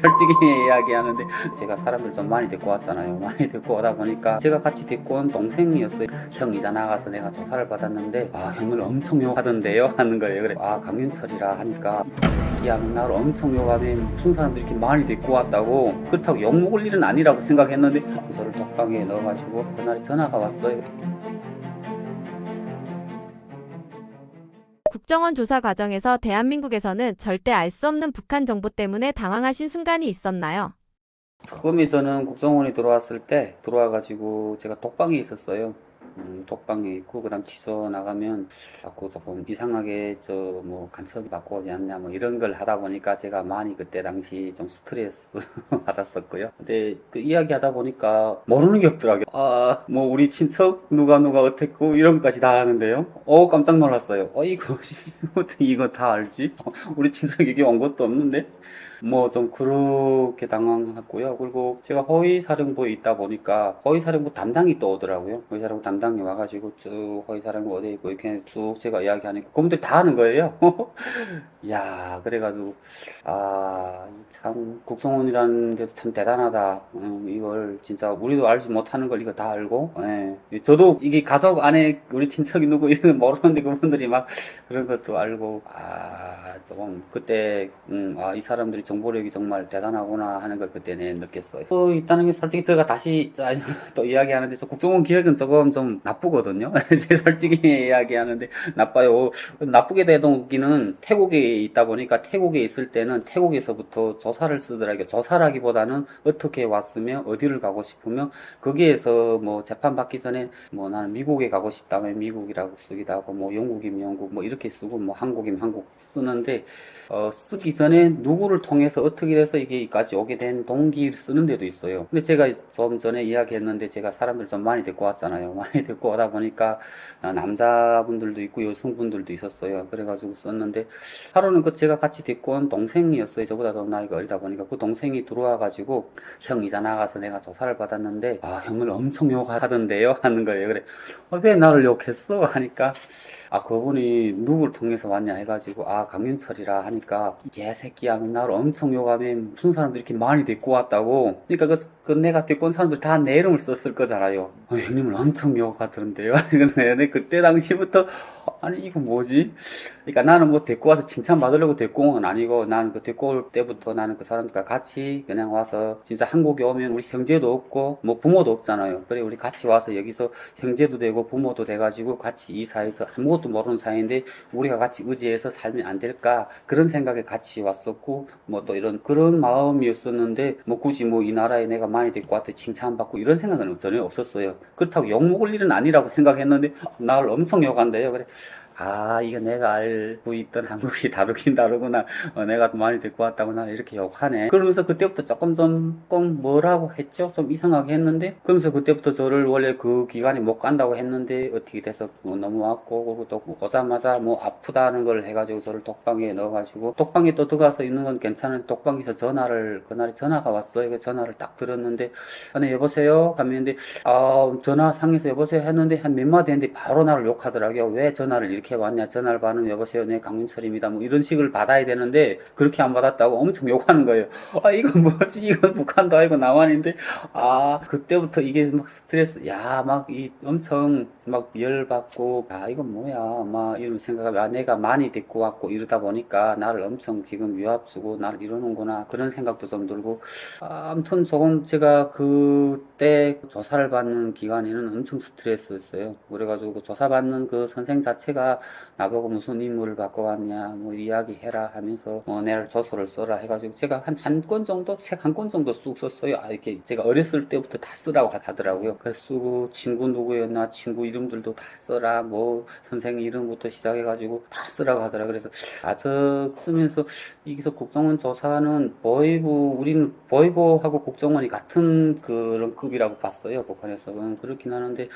솔직히 이야기하는데 제가 사람들 좀 많이 데리고 왔잖아요. 많이 데리고 오다 보니까 제가 같이 데리고 온 동생이었어요. 형 이자 나가서 내가 조사를 받았는데 형을 엄청 욕하던데요 하는 거예요. 그래 강윤철이라 하니까 이 새끼야 나를 엄청 욕하면 무슨 사람들이 이렇게 많이 데리고 왔다고 그렇다고 욕먹을 일은 아니라고 생각했는데 저를 독방에 넣어가지고 그날에 전화가 왔어요. 국정원 조사 과정에서 대한민국에서는 절대 알 수 없는 북한 정보 때문에 당황하신 순간이 있었나요? 처음에 저는 국정원에 들어와가지고 제가 독방에 있었어요. 독방에 있고 그다음 취소 나가면 자꾸 조금 이상하게 저 뭐 간첩이 받고 오지 않냐 뭐 이런 걸 하다 보니까 제가 많이 그때 당시 좀 스트레스 받았었고요. 근데 그 이야기 하다 보니까 모르는 게 없더라고요. 뭐 우리 친척 누가 어땠고 이런 것까지 다 아는데요. 깜짝 놀랐어요. 이거 어떻게 이거 다 알지? 우리 친척 얘기 온 것도 없는데. 뭐 좀 그렇게 당황했고요. 그리고 제가 허위사령부에 있다 보니까 허위사령부 담당이 또 오더라고요. 허위사령부 담당이 와가지고 쭉 허위사령부 어디 있고 이렇게 쭉 제가 이야기하니까 그분들이 다 아는 거예요. 야, 그래가지고 참 국정원이라는 데도 참 대단하다. 이걸 진짜 우리도 알지 못하는 걸 이거 다 알고. 예. 저도 이게 가족 안에 우리 친척이 누구 이런 거 모르는데 그분들이 막 그런 것도 알고 조금 그때 이 사람들이 정보력이 정말 대단하구나 하는 걸 그때는 느꼈어요. 또 있다는 게 솔직히 제가 다시 또 이야기하는데 저 국정원 기억은 조금 좀 나쁘거든요. 제 솔직히 이야기하는데 나빠요. 나쁘게 되던 기는 태국에 있다 보니까 태국에 있을 때는 태국에서부터 조사를 쓰더라고요. 조사라기보다는 어떻게 왔으며 어디를 가고 싶으며 거기에서 뭐 재판 받기 전에 뭐 나는 미국에 가고 싶다면 미국이라고 쓰기도 하고 뭐 영국이면 영국 뭐 이렇게 쓰고 뭐 한국이면 한국 쓰는데 쓰기 전에 누구를 통해서 어떻게 해서 이게까지 오게 된 동기를 쓰는 데도 있어요. 근데 제가 좀 전에 이야기했는데 제가 사람들 좀 많이 데리고 왔잖아요. 많이 데리고 오다 보니까 남자분들도 있고 여성분들도 있었어요. 그래가지고 썼는데 하루는 그 제가 같이 데리고 온 동생이었어요. 저보다 더 나이가 어리다 보니까 그 동생이 들어와가지고 형 이자 나가서 내가 조사를 받았는데 형을 엄청 욕하던데요 하는 거예요. 그래 왜 나를 욕했어 하니까 그분이 누구를 통해서 왔냐 해가지고 강윤철이라 하니까 이 개새끼야 나를 엄청 욕하면 무슨 사람들이 이렇게 많이 데리고 왔다고. 그러니까 그 내가 데리고 온 사람들 다 내 이름을 썼을 거잖아요. 형님을 엄청 욕하던데요. 근데 그때 당시부터 아니 이거 뭐지? 그러니까 나는 뭐 데리고 와서 칭찬받으려고 데리고 온 건 아니고 나는 그 데리고 올 때부터 나는 그 사람들과 같이 그냥 와서 진짜 한국에 오면 우리 형제도 없고 뭐 부모도 없잖아요. 그래 우리 같이 와서 여기서 형제도 되고 부모도 돼가지고 같이 이 사회에서 아무것도 모르는 사이인데 우리가 같이 의지해서 살면 안 될까 그런 생각에 같이 왔었고 뭐 또 이런 그런 마음이었었는데 뭐 굳이 뭐 이 나라에 내가 많이 데리고 왔다 칭찬받고 이런 생각은 전혀 없었어요. 그렇다고 욕먹을 일은 아니라고 생각했는데 나를 엄청 욕한대요. 그래 이거 내가 알고 있던 한국이 다르긴 다르구나. 내가 많이 데리고 왔다고 나는 이렇게 욕하네. 그러면서 그때부터 조금 뭐라고 했죠? 좀 이상하게 했는데, 그러면서 그때부터 저를 원래 그 기간에 못 간다고 했는데, 어떻게 돼서 넘어왔고, 그리고 또 오자마자 뭐 아프다는 걸 해가지고 저를 독방에 넣어가지고, 독방에 또 들어가서 있는 건 괜찮은데, 독방에서 그날에 전화가 왔어요. 그 전화를 딱 들었는데, 네, 여보세요? 하면 전화상에서 여보세요? 했는데, 한 몇 마디 했는데, 바로 나를 욕하더라고요. 왜 전화를 이렇게 왔냐? 전화를 받으면 여보세요? 네, 강윤철입니다. 뭐 이런 식을 받아야 되는데 그렇게 안 받았다고 엄청 욕하는 거예요. 이건 뭐지? 이건 북한도 아니고 남한인데 그때부터 이게 막 스트레스 막 이 엄청 막 열받고 이건 뭐야? 막 이런 생각을 내가 많이 데리고 왔고 이러다 보니까 나를 엄청 지금 위압 주고 나를 이러는구나 그런 생각도 좀 들고 아무튼 조금 제가 그때 조사를 받는 기간에는 엄청 스트레스였어요. 그래가지고 그 조사받는 그 선생 자체가 나보고 무슨 임무를 받고 왔냐, 뭐 이야기해라 하면서 내를 조서를 써라 해가지고 제가 한 권 정도, 책 한 권 정도 쑥 썼어요. 이렇게 제가 어렸을 때부터 다 쓰라고 하더라고요. 그래서 쓰고 친구 누구였나, 친구 이름들도 다 써라, 뭐 선생 이름부터 시작해가지고 다 쓰라고 하더라고요. 그래서 저 쓰면서 여기서 국정원 조사는 우리는 보이부하고 국정원이 같은 그런 급이라고 봤어요. 북한에서. 그렇긴 하는데,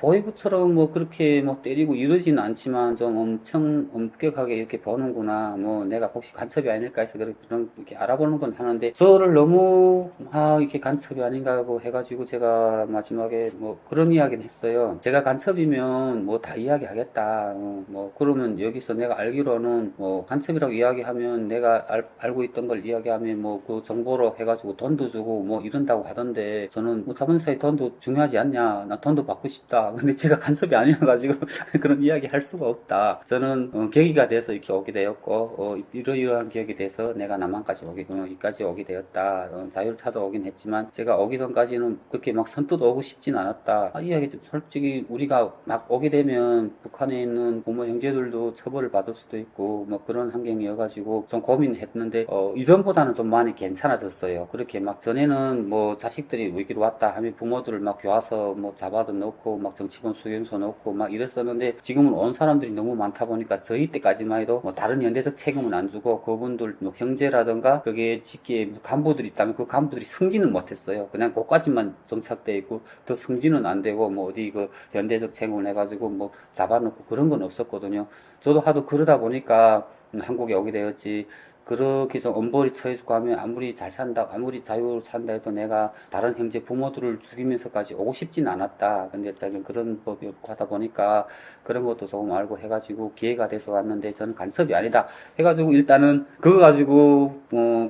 보이부처럼 뭐 그렇게 뭐 때리고 이러지는 않지만 그렇지만 좀 엄청 엄격하게 이렇게 보는구나. 뭐 내가 혹시 간첩이 아닐까 해서 그런 이렇게 알아보는 건 하는데 저를 너무 이렇게 간첩이 아닌가 하고 해가지고 제가 마지막에 뭐 그런 이야기는 했어요. 제가 간첩이면 뭐 다 이야기하겠다. 뭐 그러면 여기서 내가 알기로는 뭐 간첩이라고 이야기하면 내가 알고 있던 걸 이야기하면 뭐 그 정보로 해가지고 돈도 주고 뭐 이런다고 하던데 저는 뭐 자본사에 돈도 중요하지 않냐. 나 돈도 받고 싶다. 근데 제가 간첩이 아니어가지고 그런 이야기 할 수가 없다. 저는 계기가 돼서 이렇게 오게 되었고 이러이러한 계획이 돼서 내가 남한까지 여기까지 오게 되었다. 자유를 찾아오긴 했지만 제가 오기 전까지는 그렇게 막 선뜻 오고 싶진 않았다. 이야기 좀 솔직히 우리가 막 오게 되면 북한에 있는 부모 형제들도 처벌을 받을 수도 있고 뭐 그런 환경이어가지고 좀 고민했는데 이전보다는 좀 많이 괜찮아졌어요. 그렇게 막 전에는 뭐 자식들이 여기로 왔다 하면 부모들을 막 교화서 뭐 잡아도 넣고 막 정치범 수용소 넣고 막 이랬었는데 지금은 온 사람들이 너무 많다 보니까 저희 때까지만 해도 뭐 다른 연대적 책임은 안 주고 그분들 뭐 형제라든가 그게 직계 간부들이 있다면 그 간부들이 승진은 못했어요. 그냥 그까지만 정착돼 있고 더 승진은 안 되고 뭐 어디 그 연대적 책임을 해가지고 뭐 잡아놓고 그런 건 없었거든요. 저도 하도 그러다 보니까 한국에 오게 되었지. 그렇게 좀 엄벌이 처해지고 하면 아무리 잘 산다, 아무리 자유로 산다 해도 내가 다른 형제 부모들을 죽이면서까지 오고 싶진 않았다. 근데 일단 그런 법이 없고 하다 보니까 그런 것도 조금 알고 해가지고 기회가 돼서 왔는데 저는 간섭이 아니다. 해가지고 일단은 그거 가지고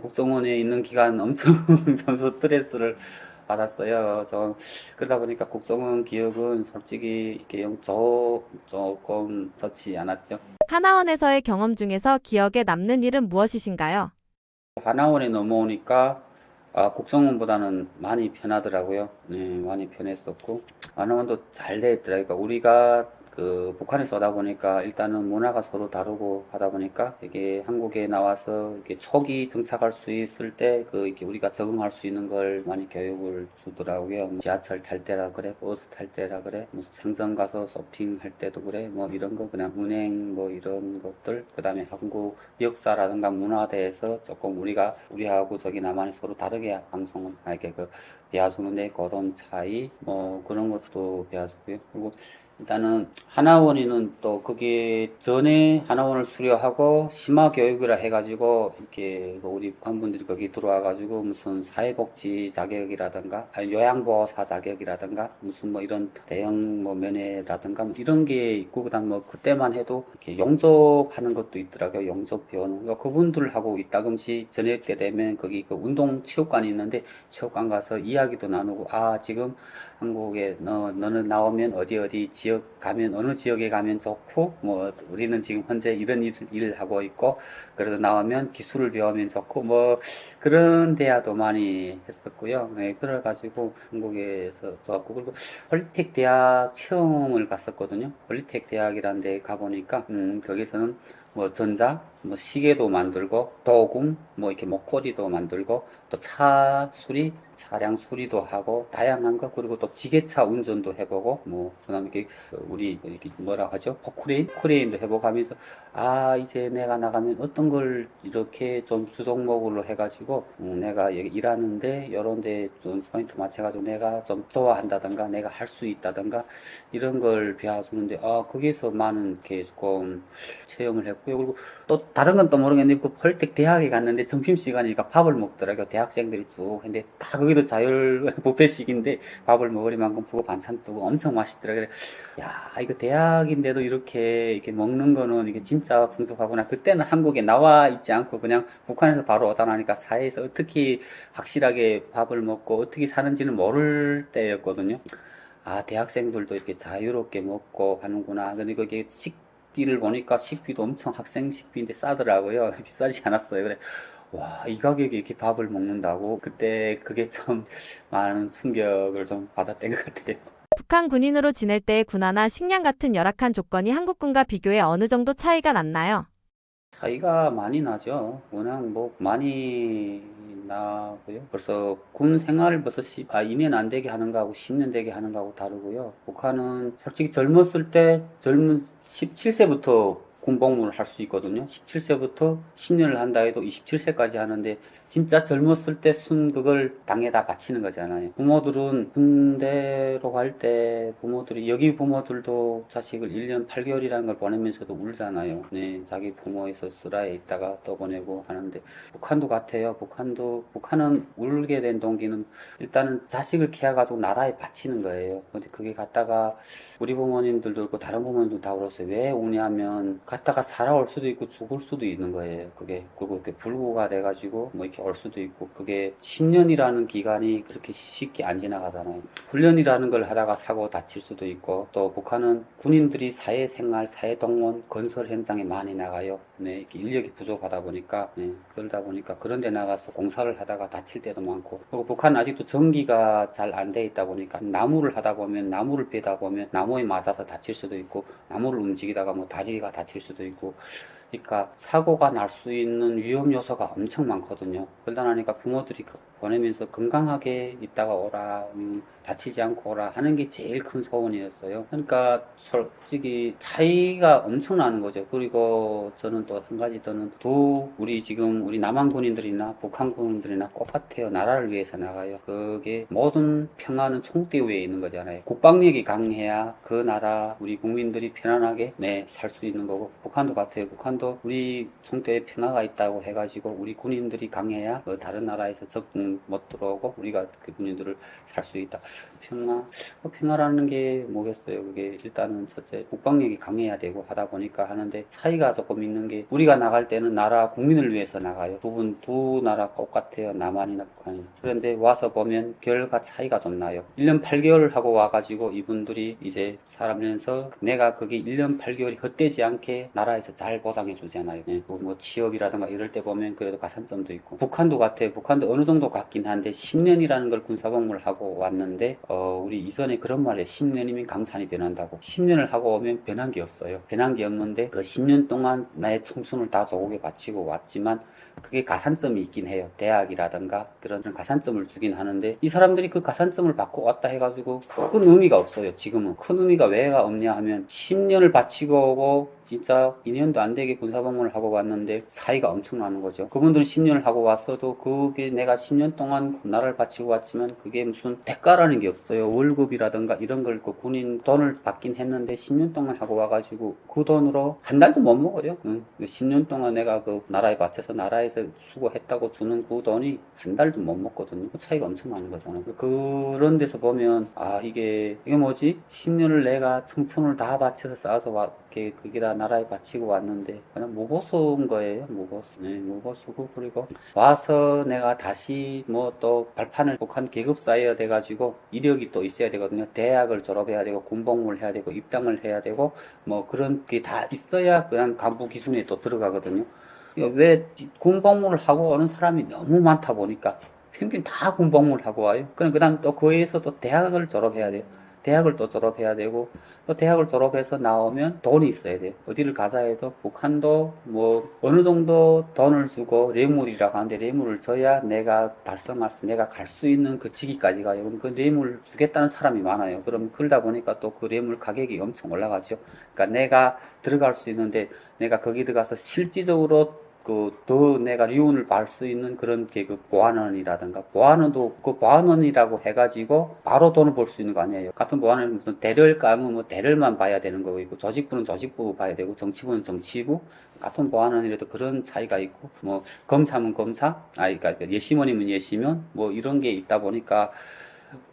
국정원에 있는 기간 엄청 좀 스트레스를 받았어요. 그러다 보니까 국정원 기억은 솔직히 이렇게 조금 좋지 않았죠. 하나원에서의 경험 중에서 기억에 남는 일은 무엇이신가요? 하나원에 넘어오니까 국정원보다는 많이 편하더라고요. 네, 많이 편했었고 하나원도 잘 돼 있더라고요. 그러니까 우리가 그 북한에서 오다 보니까 일단은 문화가 서로 다르고 하다 보니까 이게 한국에 나와서 이렇게 초기 정착할 수 있을 때 이렇게 우리가 적응할 수 있는 걸 많이 교육을 주더라고요. 뭐 지하철 탈 때라 그래, 버스 탈 때라 그래, 무슨 상점 가서 쇼핑할 때도 그래, 뭐 이런 거 그냥 은행 뭐 이런 것들, 그다음에 한국 역사라든가 문화에 대해서 조금 우리하고 저기 남한이 서로 다르게 방송을 이렇게 배워주는데 그런 차이 뭐 그런 것도 배워주고요. 그리고 일단은 하나원이는 또 그게 전에 하나원을 수료하고 심화 교육이라 해가지고 이렇게 우리 북한분들이 거기 들어와가지고 무슨 사회복지 자격이라든가 아니 요양보호사 자격이라든가 무슨 뭐 이런 대형 뭐 면회라든가 뭐 이런 게 있고 그다음 뭐 그때만 해도 이렇게 용접하는 것도 있더라고요. 용접 배우는 거 그분들하고 이따금씩 저녁 때 되면 거기 그 운동 체육관이 있는데 체육관 가서 이야기도 나누고 지금 한국에 너는 나오면 어디 지역 가면 어느 지역에 가면 좋고 뭐 우리는 지금 현재 이런 일을 하고 있고 그래도 나오면 기술을 배우면 좋고 뭐 그런 대화도 많이 했었고요. 네, 그래가지고 한국에서 좋았고 그리고 폴리텍 대학 체험을 갔었거든요. 폴리텍 대학이라는 데 가보니까 거기서는 뭐 전자, 뭐 시계도 만들고 도금, 뭐 이렇게 목걸이도 만들고 또 차 수리, 차량 수리도 하고 다양한 거 그리고 또 지게차 운전도 해보고 뭐 그다음에 이렇게 우리 이렇게 뭐라 하죠? 포크레인도 해보고 하면서 이제 내가 나가면 어떤 걸 이렇게 좀 주종목으로 해가지고 내가 여기 일하는데 이런데 좀 포인트 맞춰가지고 내가 좀 좋아한다던가 내가 할 수 있다던가 이런 걸 배워주는데 거기서 많은 이렇게 조금 체험을 했고요. 그리고 또 다른 건 또 모르겠는데 그 폴텍 대학에 갔는데 점심시간이니까 밥을 먹더라고요. 대학생들이 쭉. 근데 다 거기도 자율 뷔페식인데 밥을 먹을 만큼 주고 반찬 주고 엄청 맛있더라고요. 야, 이거 대학인데도 이렇게 먹는 거는 이게 진짜 풍족하구나. 그때는 한국에 나와 있지 않고 그냥 북한에서 바로 오다 나니까 사회에서 어떻게 확실하게 밥을 먹고 어떻게 사는지는 모를 때였거든요. 대학생들도 이렇게 자유롭게 먹고 하는구나. 근데 그게 식비를 보니까 식비도 엄청 학생 식비인데 싸더라고요. 비싸지 않았어요. 그래. 와, 이 가격에 이렇게 밥을 먹는다고? 그때 그게 참 많은 충격을 좀 받았던 것 같아요. 북한 군인으로 지낼 때의 군화나 식량 같은 열악한 조건이 한국군과 비교해 어느 정도 차이가 났나요? 차이가 많이 나죠. 워낙 뭐 많이 나고요. 벌써 군 생활을 벌써 2년 안 되게 하는 거하고 10년 되게 하는 거하고 다르고요. 북한은 솔직히 젊었을 때 17세부터 군복무를 할 수 있거든요. 17세부터 10년을 한다 해도 27세까지 하는데 진짜 젊었을 때 순 그걸 당에다 바치는 거잖아요. 부모들은 군대로 갈 때 부모들이 여기 부모들도 자식을 1년 8개월이라는 걸 보내면서도 울잖아요. 네, 자기 부모에서 쓰라에 있다가 또 보내고 하는데 북한도 같아요. 북한은 울게 된 동기는 일단은 자식을 키워가지고 나라에 바치는 거예요. 근데 그게 갔다가 우리 부모님들도 그렇고 다른 부모님도 다 그랬어요. 왜 우냐면 갔다가 살아올 수도 있고 죽을 수도 있는 거예요. 그게 그리고 이렇게 불구가 돼가지고 뭐 이렇게 올 수도 있고 그게 10년이라는 기간이 그렇게 쉽게 안 지나가잖아요. 훈련이라는 걸 하다가 사고 다칠 수도 있고 또 북한은 군인들이 사회생활, 사회동원, 건설 현장에 많이 나가요. 네, 이렇게 인력이 부족하다 보니까 네, 그러다 보니까 그런 데 나가서 공사를 하다가 다칠 때도 많고 그리고 북한은 아직도 전기가 잘 안 돼 있다 보니까 나무를 하다 보면 나무를 베다 보면 나무에 맞아서 다칠 수도 있고 나무를 움직이다가 뭐 다리가 다칠 수도 있고 그러니까 사고가 날 수 있는 위험 요소가 엄청 많거든요. 그러다 보니까 부모들이 보내면서 건강하게 있다가 오라, 다치지 않고 오라 하는 게 제일 큰 소원이었어요. 그러니까 솔직히 차이가 엄청 나는 거죠. 그리고 저는 또 한 가지 더는 우리 남한 군인들이나 북한 군인들이나 똑같아요. 나라를 위해서 나가요. 그게 모든 평화는 총대 위에 있는 거잖아요. 국방력이 강해야 그 나라 우리 국민들이 편안하게 살 수 있는 거고 북한도 같아요. 북한도 우리 총대에 평화가 있다고 해가지고 우리 군인들이 강해야 다른 나라에서 적응 못 들어오고 우리가 그 군인들을 살 수 있다. 평화라는 게 뭐겠어요? 그게 일단은 첫째 국방력이 강해야 되고 하다 보니까 하는데 차이가 조금 있는 게 우리가 나갈 때는 나라 국민을 위해서 나가요. 두 나라 똑같아요. 남한이나 북한이나. 그런데 와서 보면 결과 차이가 좀 나요. 1년 8개월 하고 와가지고 이분들이 이제 살면서 내가 그게 1년 8개월이 헛되지 않게 나라에서 잘 보상해 주잖아요. 뭐 취업이라든가 이럴 때 보면 그래도 가산점도 있고 북한도 같아요. 북한도 어느 정도 같긴 한데 10년이라는 걸 군사복무를 하고 왔는데 우리 이전에 그런 말에 10년이면 강산이 변한다고 10년을 하고 오면 변한 게 없어요. 변한 게 없는데 그 10년 동안 나의 청춘을 다 조국에 바치고 왔지만 그게 가산점이 있긴 해요. 대학이라든가 그런 가산점을 주긴 하는데 이 사람들이 그 가산점을 받고 왔다 해가지고 큰 의미가 없어요. 지금은 큰 의미가 왜가 없냐 하면 10년을 바치고 오고 진짜 2년도 안 되게 군사복무를 하고 왔는데 차이가 엄청 나는 거죠. 그분들은 10년을 하고 왔어도 그게 내가 10년 동안 나라를 바치고 왔지만 그게 무슨 대가라는 게 없어요. 월급이라든가 이런 걸 그 군인 돈을 받긴 했는데 10년 동안 하고 와가지고 그 돈으로 한 달도 못 먹어요. 10년 동안 내가 그 나라에 바쳐서 나라에서 수고했다고 주는 그 돈이 한 달도 못 먹거든요. 그 차이가 엄청 나는 거잖아요. 그런 데서 보면 이게 뭐지? 10년을 내가 청춘을 다 바쳐서 쌓아서 그게 다 나라에 바치고 왔는데 그냥 무보수인 거예요. 무보수고 그리고 와서 내가 다시 뭐 또 발판을 북한 계급 쌓여야 돼가지고 이력이 또 있어야 되거든요. 대학을 졸업해야 되고 군복무를 해야 되고 입당을 해야 되고 뭐 그런 게 다 있어야 그냥 간부 기준에 또 들어가거든요. 왜 군복무를 하고 오는 사람이 너무 많다 보니까 평균 다 군복무를 하고 와요. 그 다음 또 그에서 또 대학을 졸업해야 돼요. 대학을 또 졸업해야 되고 또 대학을 졸업해서 나오면 돈이 있어야 돼요. 어디를 가자 해도 북한도 뭐 어느 정도 돈을 주고 뇌물이라고 하는데 뇌물을 줘야 내가 내가 갈 수 있는 그 직위까지 가요. 그럼 그 뇌물을 주겠다는 사람이 많아요. 그럼 그러다 보니까 또 그 뇌물 가격이 엄청 올라가죠. 그러니까 내가 들어갈 수 있는데 내가 거기 들어가서 실질적으로 더 내가 리운을 받을 수 있는 그런 계급 보안원이라든가 보안원도 그 보안원이라고 해가지고 바로 돈을 벌 수 있는 거 아니에요. 같은 보안원은 무슨 대를 까면 뭐 대를만 봐야 되는 거고 조직부는 조직부 봐야 되고 정치부는 정치부 같은 보안원이라도 그런 차이가 있고 뭐 검사면 검사 그러니까 예심원이면 예심원 뭐 이런 게 있다 보니까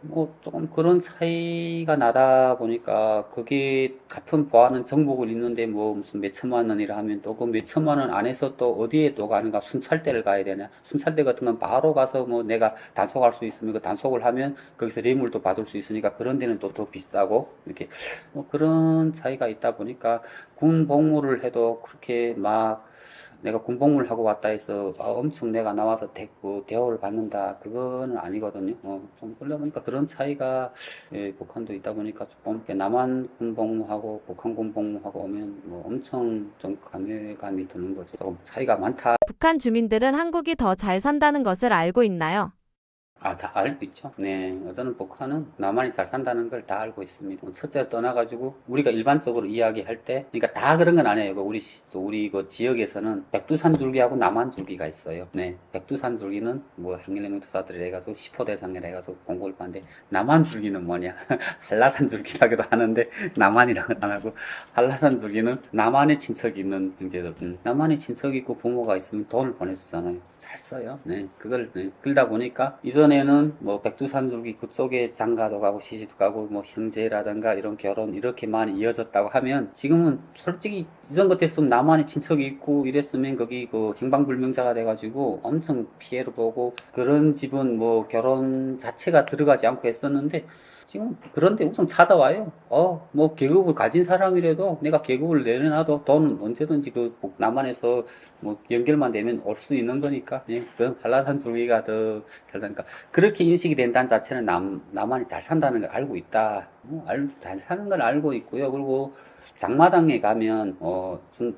뭐 조금 그런 차이가 나다 보니까 그게 같은 보안은 정복을 입는데 뭐 무슨 몇 천만 원이라 하면 또 그 몇 천만 원 안에서 또 어디에 또 가는가 순찰대를 가야 되냐 순찰대 같은 건 바로 가서 뭐 내가 단속할 수 있으면 그 단속을 하면 거기서 뇌물도 받을 수 있으니까 그런 데는 또 더 비싸고 이렇게 뭐 그런 차이가 있다 보니까 군 복무를 해도 그렇게 막 내가 군복무를 하고 왔다 해서 엄청 내가 나와서 대우를 받는다 그거는 아니거든요. 좀 그러다 보니까 그런 차이가 북한도 있다 보니까 조금 이렇게 남한 군복무하고 북한 군복무하고 오면 뭐 엄청 좀 감회감이 드는 거죠. 조금 차이가 많다. 북한 주민들은 한국이 더 잘 산다는 것을 알고 있나요? 다 알고 있죠. 네, 저는 북한은 남한이 잘 산다는 걸 다 알고 있습니다. 첫째 떠나가지고 우리가 일반적으로 이야기할 때, 그러니까 다 그런 건 아니에요. 우리 그 지역에서는 백두산 줄기하고 남한 줄기가 있어요. 네, 백두산 줄기는 뭐 항일연맹 투사들이 해가지고 10호 대상이라 해가지고 공고를 봤는데, 남한 줄기는 뭐냐? 한라산 줄기라고도 하는데 남한이라고는 안 하고, 한라산 줄기는 남한의 친척이 있는 형제들. 남한의 친척이 있고 부모가 있으면 돈을 보내주잖아요. 잘 써요. 네, 그걸 그러다 보니까 이전에는 뭐 백두산 줄기 그쪽에 장가도 가고 시집도 가고 뭐 형제라든가 이런 결혼 이렇게 많이 이어졌다고 하면, 지금은 솔직히 이전 같았으면 남한에 친척이 있고 이랬으면 거기 그 행방불명자가 돼가지고 엄청 피해를 보고, 그런 집은 뭐 결혼 자체가 들어가지 않고 했었는데, 지금 그런데 우선 찾아와요. 뭐 계급을 가진 사람이라도 내가 계급을 내려놔도 돈은 언제든지 그 남한에서 뭐 연결만 되면 올 수 있는 거니까, 예, 그 한라산 줄기가 더 잘 사니까, 그렇게 인식이 된다는 자체는 남한이 잘 산다는 걸 알고 있다. 잘 사는 걸 알고 있고요. 그리고 장마당에 가면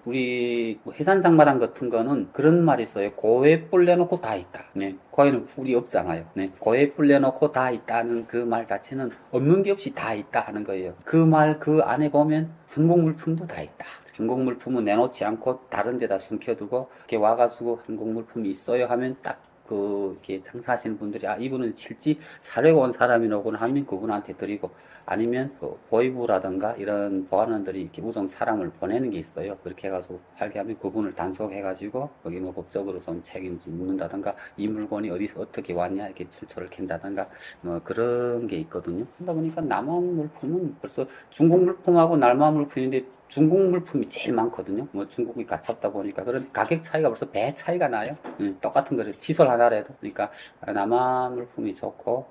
우리 뭐 해산 장마당 같은 거는 그런 말이 있어요. 고에 뿔 내놓고 다 있다. 네, 고에는 뿔이 없잖아요. 네, 고에 뿔 내놓고 다 있다는 그 말 자체는 없는 게 없이 다 있다 하는 거예요. 그 말 그 안에 보면 한국 물품도 다 있다. 한국 물품은 내놓지 않고 다른 데다 숨겨두고, 이렇게 와가지고 한국 물품이 있어요 하면 딱 이렇게 장사하시는 분들이, 이분은 실지 사려고 온 사람이라고는 하면 그분한테 드리고, 아니면 보이부라든가 이런 보안원들이 이렇게 우선 사람을 보내는 게 있어요. 그렇게 해가지고 팔게 하면 그분을 단속해가지고 거기 뭐 법적으로 좀 책임 묻는다든가, 이 물건이 어디서 어떻게 왔냐 이렇게 출처를 캔다든가 뭐 그런 게 있거든요. 그러다 보니까 남한 물품은 벌써 중국 물품하고 남한 물품인데, 중국 물품이 제일 많거든요. 뭐 중국이 가깝다 보니까 그런 가격 차이가 벌써 배 차이가 나요. 똑같은 거를 칫솔 하나라도. 그러니까 남한 물품이 좋고,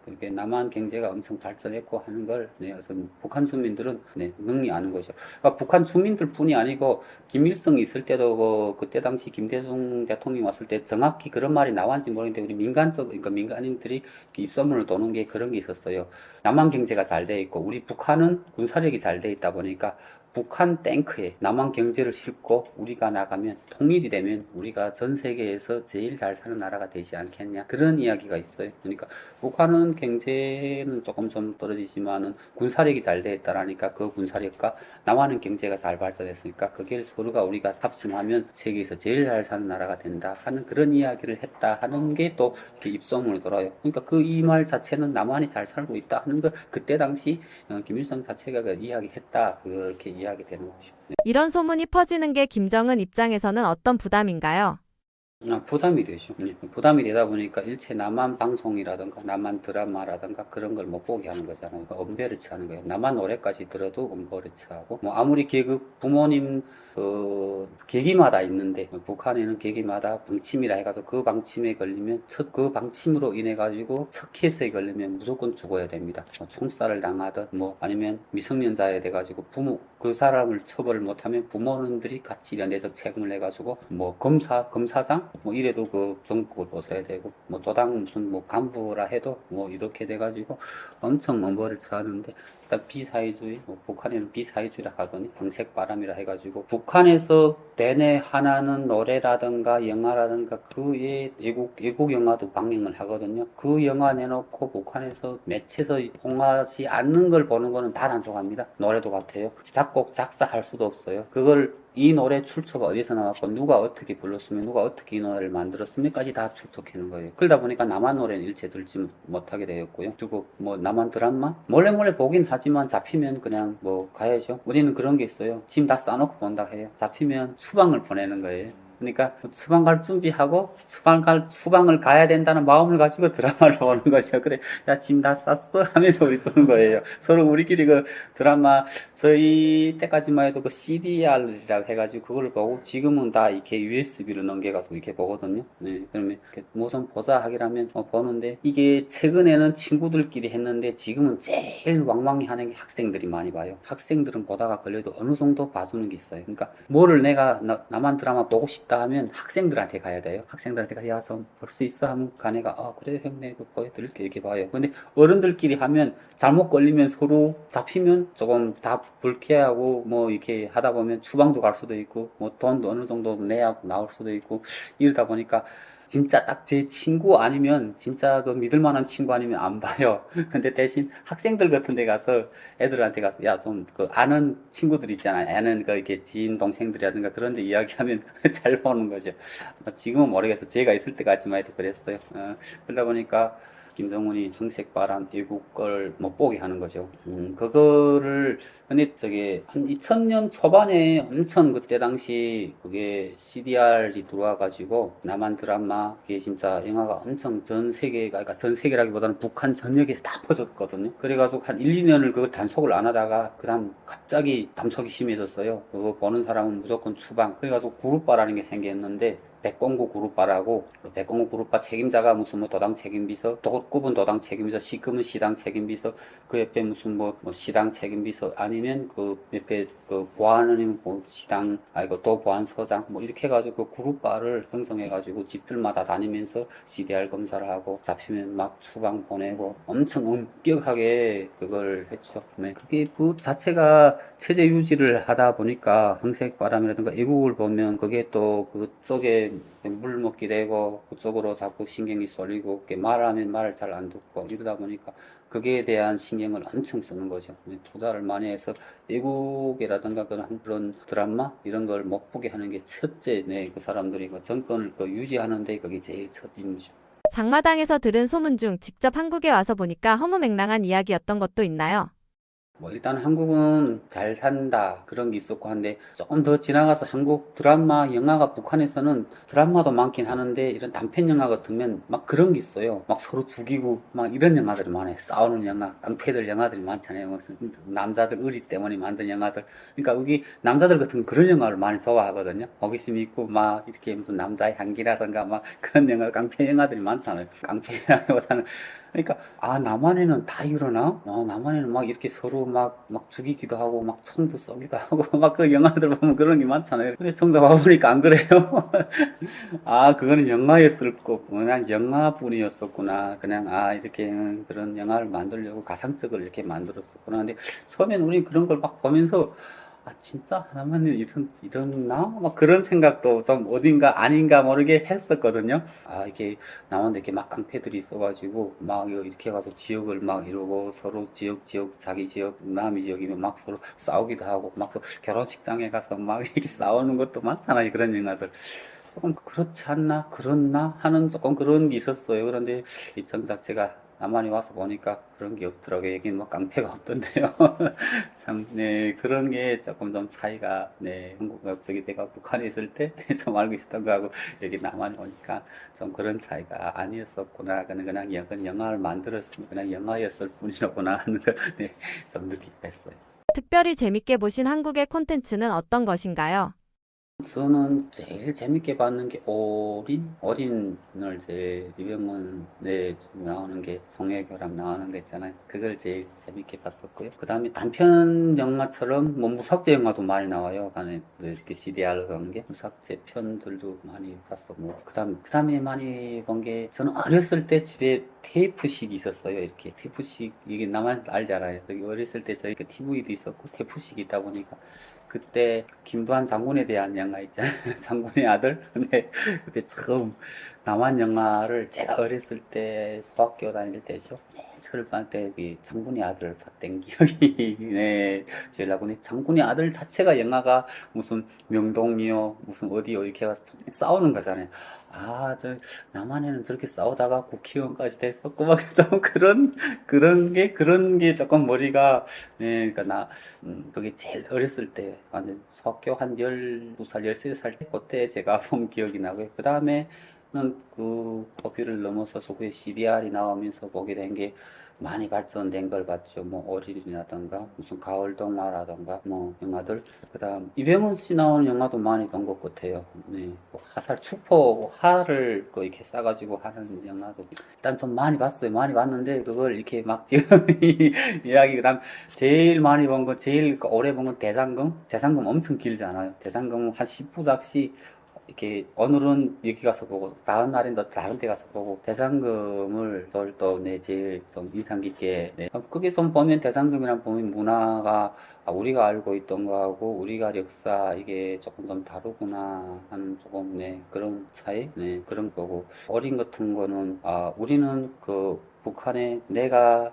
그게 남한 경제가 엄청 발전했고 하는 걸, 네, 그래서 북한 주민들은 능히 아는 거죠. 그러니까 북한 주민들뿐이 아니고 김일성이 있을 때도 그때 당시 김대중 대통령이 왔을 때 정확히 그런 말이 나왔는지 모르겠는데, 우리 그러니까 민간인들이 입소문을 도는 게 그런 게 있었어요. 남한 경제가 잘 돼 있고 우리 북한은 군사력이 잘 돼 있다 보니까 북한 탱크에 남한 경제를 싣고 우리가 나가면, 통일이 되면 우리가 전 세계에서 제일 잘 사는 나라가 되지 않겠냐, 그런 이야기가 있어요. 그러니까 북한은 경제는 조금 좀 떨어지지만은 군사력이 잘 돼 있다라니까, 그 군사력과 남한은 경제가 잘 발전했으니까 그게 서로가 우리가 합심하면 세계에서 제일 잘 사는 나라가 된다 하는 그런 이야기를 했다 하는 게 또 이렇게 입소문을 돌아요. 그러니까 그 이 말 자체는 남한이 잘 살고 있다 하는 걸 그때 당시 김일성 자체가 이야기했다, 그렇게 이야기 되는 거죠. 이런 소문이 퍼지는 게 김정은 입장에서는 어떤 부담인가요? 부담이 되죠. 부담이 되다 보니까 일체 남한 방송이라든가 남한 드라마라든가 그런 걸 못 보게 하는 거잖아요. 그러니까 엄베르치 하는 거예요. 남한 노래까지 들어도 엄베르치 하고, 뭐 아무리 계급 부모님 계기마다 있는데, 북한에는 계기마다 방침이라 해가지고 그 방침에 걸리면 그 방침으로 인해 가지고 첫 케이스에 걸리면 무조건 죽어야 됩니다. 총살을 당하든 뭐 아니면 미성년자에 돼 가지고 부모 그 사람을 처벌을 못하면 부모님들이 같이 연대적 책임을 해가지고 뭐 검사장 뭐 이래도 그 정복을 벗어야 되고, 뭐 도당 무슨 뭐 간부라 해도 뭐 이렇게 돼가지고 엄청 먼 벌을 하는데, 일단 비사회주의, 뭐 북한에는 비사회주의라 하더니 황색바람이라 해가지고, 북한에서 내내 하나는 노래라든가 영화라든가 그의 외국 영화도 방영을 하거든요. 그 영화 내놓고 북한에서 매체에서 홍하지 않는 걸 보는 거는 다 단속합니다. 노래도 같아요. 작곡 작사할 수도 없어요. 그걸 이 노래 출처가 어디서 나왔고 누가 어떻게 불렀으면 누가 어떻게 이 노래를 만들었으면까지 다 출처하는 거예요. 그러다 보니까 남한 노래는 일체 들지 못하게 되었고요. 그리고 뭐 남한 드라마 몰래 보긴 하지만 잡히면 그냥 뭐 가야죠. 우리는 그런 게 있어요. 짐 다 싸놓고 본다 해요. 잡히면 추방을 보내는 거예요. 그러니까 추방 갈 준비하고 추방을 가야 된다는 마음을 가지고 드라마를 보는 거죠. 그래, 야, 짐 다 쌌어? 하면서 우리 주는 거예요. 서로 우리끼리 그 드라마, 저희 때까지만 해도 그 CDR이라고 해가지고 그걸 보고, 지금은 다 이렇게 USB로 넘겨가지고 이렇게 보거든요. 네, 그러면 무슨 보자 하기라면 보는데, 이게 최근에는 친구들끼리 했는데 지금은 제일 왕왕히 하는 게 학생들이 많이 봐요. 학생들은 보다가 걸려도 어느 정도 봐주는 게 있어요. 그러니까 뭐를 내가 남한 드라마 보고 싶다 하면 학생들한테 가야 돼요. 학생들한테 가서 볼 수 있어 하면 가네가 그래 형네 그 보여드릴게 이렇게 봐요. 근데 어른들끼리 하면 잘못 걸리면 서로 잡히면 조금 다 불쾌하고, 뭐 이렇게 하다 보면 추방도 갈 수도 있고 뭐 돈도 어느 정도 내야 나올 수도 있고, 이러다 보니까 진짜 딱 제 친구 아니면 진짜 그 믿을 만한 친구 아니면 안 봐요. 근데 대신 학생들 같은 데 가서 애들한테 가서 야 좀 그 아는 친구들 있잖아요. 아는 그 이렇게 지인 동생들이라든가 그런 데 이야기하면 잘 보는 거죠. 지금은 모르겠어. 제가 있을 때까지만 해도 그랬어요. 그러다 보니까 김정은이 황색바람 외국 걸 못 보게 하는 거죠. 그거를 근데 저게 한 2000년 초반에 엄청 그때 당시 그게 CDR이 들어와가지고 남한 드라마 그게 진짜 영화가 엄청 전 세계가 그러니까 전 세계라기보다는 북한 전역에서 다 퍼졌거든요. 그래가지고 한 1, 2년을 그걸 단속을 안 하다가 그다음 갑자기 담속이 심해졌어요. 그거 보는 사람은 무조건 추방. 그래가지고 그룹바라는 게 생겼는데 백공구 그룹바라고 그 백공구 그룹바 책임자가 무슨 뭐 도당 책임비서 도급은 도당 책임비서 시급은 시당 책임비서 그 옆에 무슨 뭐 시당 책임비서 아니면 그 옆에 그 보안은 뭐 시당 아이고 또 보안서장 뭐 이렇게 해가지고 그 그룹바를 형성해가지고 집들마다 다니면서 CDR 검사를 하고 잡히면 막 추방 보내고 엄청 엄격하게 그걸 했죠. 네. 그게 그 자체가 체제 유지를 하다 보니까 황색바람이라든가 애국을 보면 그게 또 그쪽에 물 먹게 되고 그쪽으로 자꾸 신경이 쏠리고 말하면 말을 잘 안 듣고 이러다 보니까 그게 대한 신경을 엄청 쓰는 거죠. 투자를 많이 해서 애국이라든가 그런 드라마 이런 걸 못 보게 하는 게 첫째 그 사람들이 그 정권을 유지하는데 그게 제일 첫 임무죠. 장마당에서 들은 소문 중 직접 한국에 와서 보니까 허무맹랑한 이야기였던 것도 있나요? 뭐 일단 한국은 잘 산다 그런 게 있었고 한데 조금 더 지나가서 한국 드라마 영화가 북한에서는 드라마도 많긴 하는데 이런 단편 영화 같으면 막 그런 게 있어요. 막 서로 죽이고 막 이런 영화들이 많아요. 싸우는 영화, 깡패들 영화들이 많잖아요. 무슨 남자들 의리 때문에 만든 영화들. 그러니까 여기 남자들 같은 그런 영화를 많이 좋아하거든요. 호기심 있고 막 이렇게 무슨 남자의 향기라든가 막 그런 영화, 깡패 영화들이 많잖아요. 깡패라기보다는 그러니까 남한에는 다 이러나? 남한에는 막 이렇게 서로 막 죽이기도 하고 막 총도 쏘기도 하고 막 그 영화들 보면 그런 게 많잖아요. 근데 정작 와보니까 안 그래요. 그거는 영화였을 거고 그냥 영화뿐이었었구나. 그냥 이렇게 그런 영화를 만들려고 가상적으로 이렇게 만들었었구나. 근데 처음엔 우리 그런 걸 막 보면서 진짜 하나만은 이랬나? 막 그런 생각도 좀 어딘가 아닌가 모르게 했었거든요. 이게 남한테 이렇게 막 깡패들이 있어가지고 막 이렇게 가서 지역을 막 이러고 서로 지역 자기 지역 남이 지역이면 막 서로 싸우기도 하고 막 또 결혼식장에 가서 막 이렇게 싸우는 것도 많잖아요. 그런 영화들. 조금 그렇지 않나? 그렇나? 하는 조금 그런 게 있었어요. 그런데 이 정작 제가 남한에 와서 보니까 그런 게 없더라고요. 여기는 뭐 깡패가 없던데요. 참, 네, 그런 게 조금 좀 차이가, 네, 한국과 내가 북한에 있을 때 좀 알고 있었던 거하고 여기 남한에 오니까 좀 그런 차이가 아니었었구나. 그냥 영화를 만들었으면 그냥 영화였을 뿐이로구나 하는 걸, 네, 좀 느끼게 됐어요. 특별히 재밌게 보신 한국의 콘텐츠는 어떤 것인가요? 저는 제일 재밌게 봤는 게 어린을 제일 이병헌 나오는 게 송혜교랑 나오는 거 있잖아요. 그걸 제일 재밌게 봤었고요. 그 다음에 단편 영화처럼 뭐 무삭제 영화도 많이 나와요. 안에 이렇게 CDR 그런 게 무삭제 편들도 많이 봤었고 그 다음에 많이 본 게 저는 어렸을 때 집에 테이프식이 있었어요. 이렇게 테이프식 이게 나만 알잖아요. 여기 어렸을 때 저희 TV도 있었고 테이프식이 있다 보니까. 그때 김두한 장군에 대한 영화 있잖아요. 장군의 아들. 근데 그때 처음 남한 영화를 제가 어렸을 때 소학교 다닐 때죠. 철반 때 장군의 아들을 봤던 기억이 제일 나고 장군의 아들 자체가 영화가 무슨 명동이요 무슨 어디요 이렇게 가서 싸우는 거잖아요. 저 남한에는 저렇게 싸우다가 국회의원까지 됐었고 막 좀 그런 게 조금 머리가 그러니까 그게 제일 어렸을 때 완전 소학교 한 12살 13살 때 그때 제가 본 기억이 나고요. 그 다음에는 그 커피를 넘어서서 후에 CBR이 나오면서 보게 된 게 많이 발전된 걸 봤죠. 뭐 어린이라던가 무슨 가을동화라던가 뭐 영화들. 그다음 이병헌 씨 나오는 영화도 많이 본 것 같아요. 네, 뭐 화살 축포 활을 이렇게 싸가지고 하는 영화도 일단 좀 많이 봤어요. 많이 봤는데 그걸 이렇게 막 지금 이야기 그다음 제일 많이 본 거 제일 오래 본 건 대장금. 대장금 엄청 길지 않아요. 대장금 한 10부작씩 이렇게 오늘은 여기 가서 보고 다음 날엔 또 다른 데 가서 보고 대상금을 또 내 제일 좀 인상 깊게 거기 좀 보면 대상금이랑 보면 문화가 우리가 알고 있던 거하고 우리가 역사 이게 조금 좀 다르구나 하는 조금 그런 차이 그런 거고 어린 같은 거는 우리는 그 북한에 내가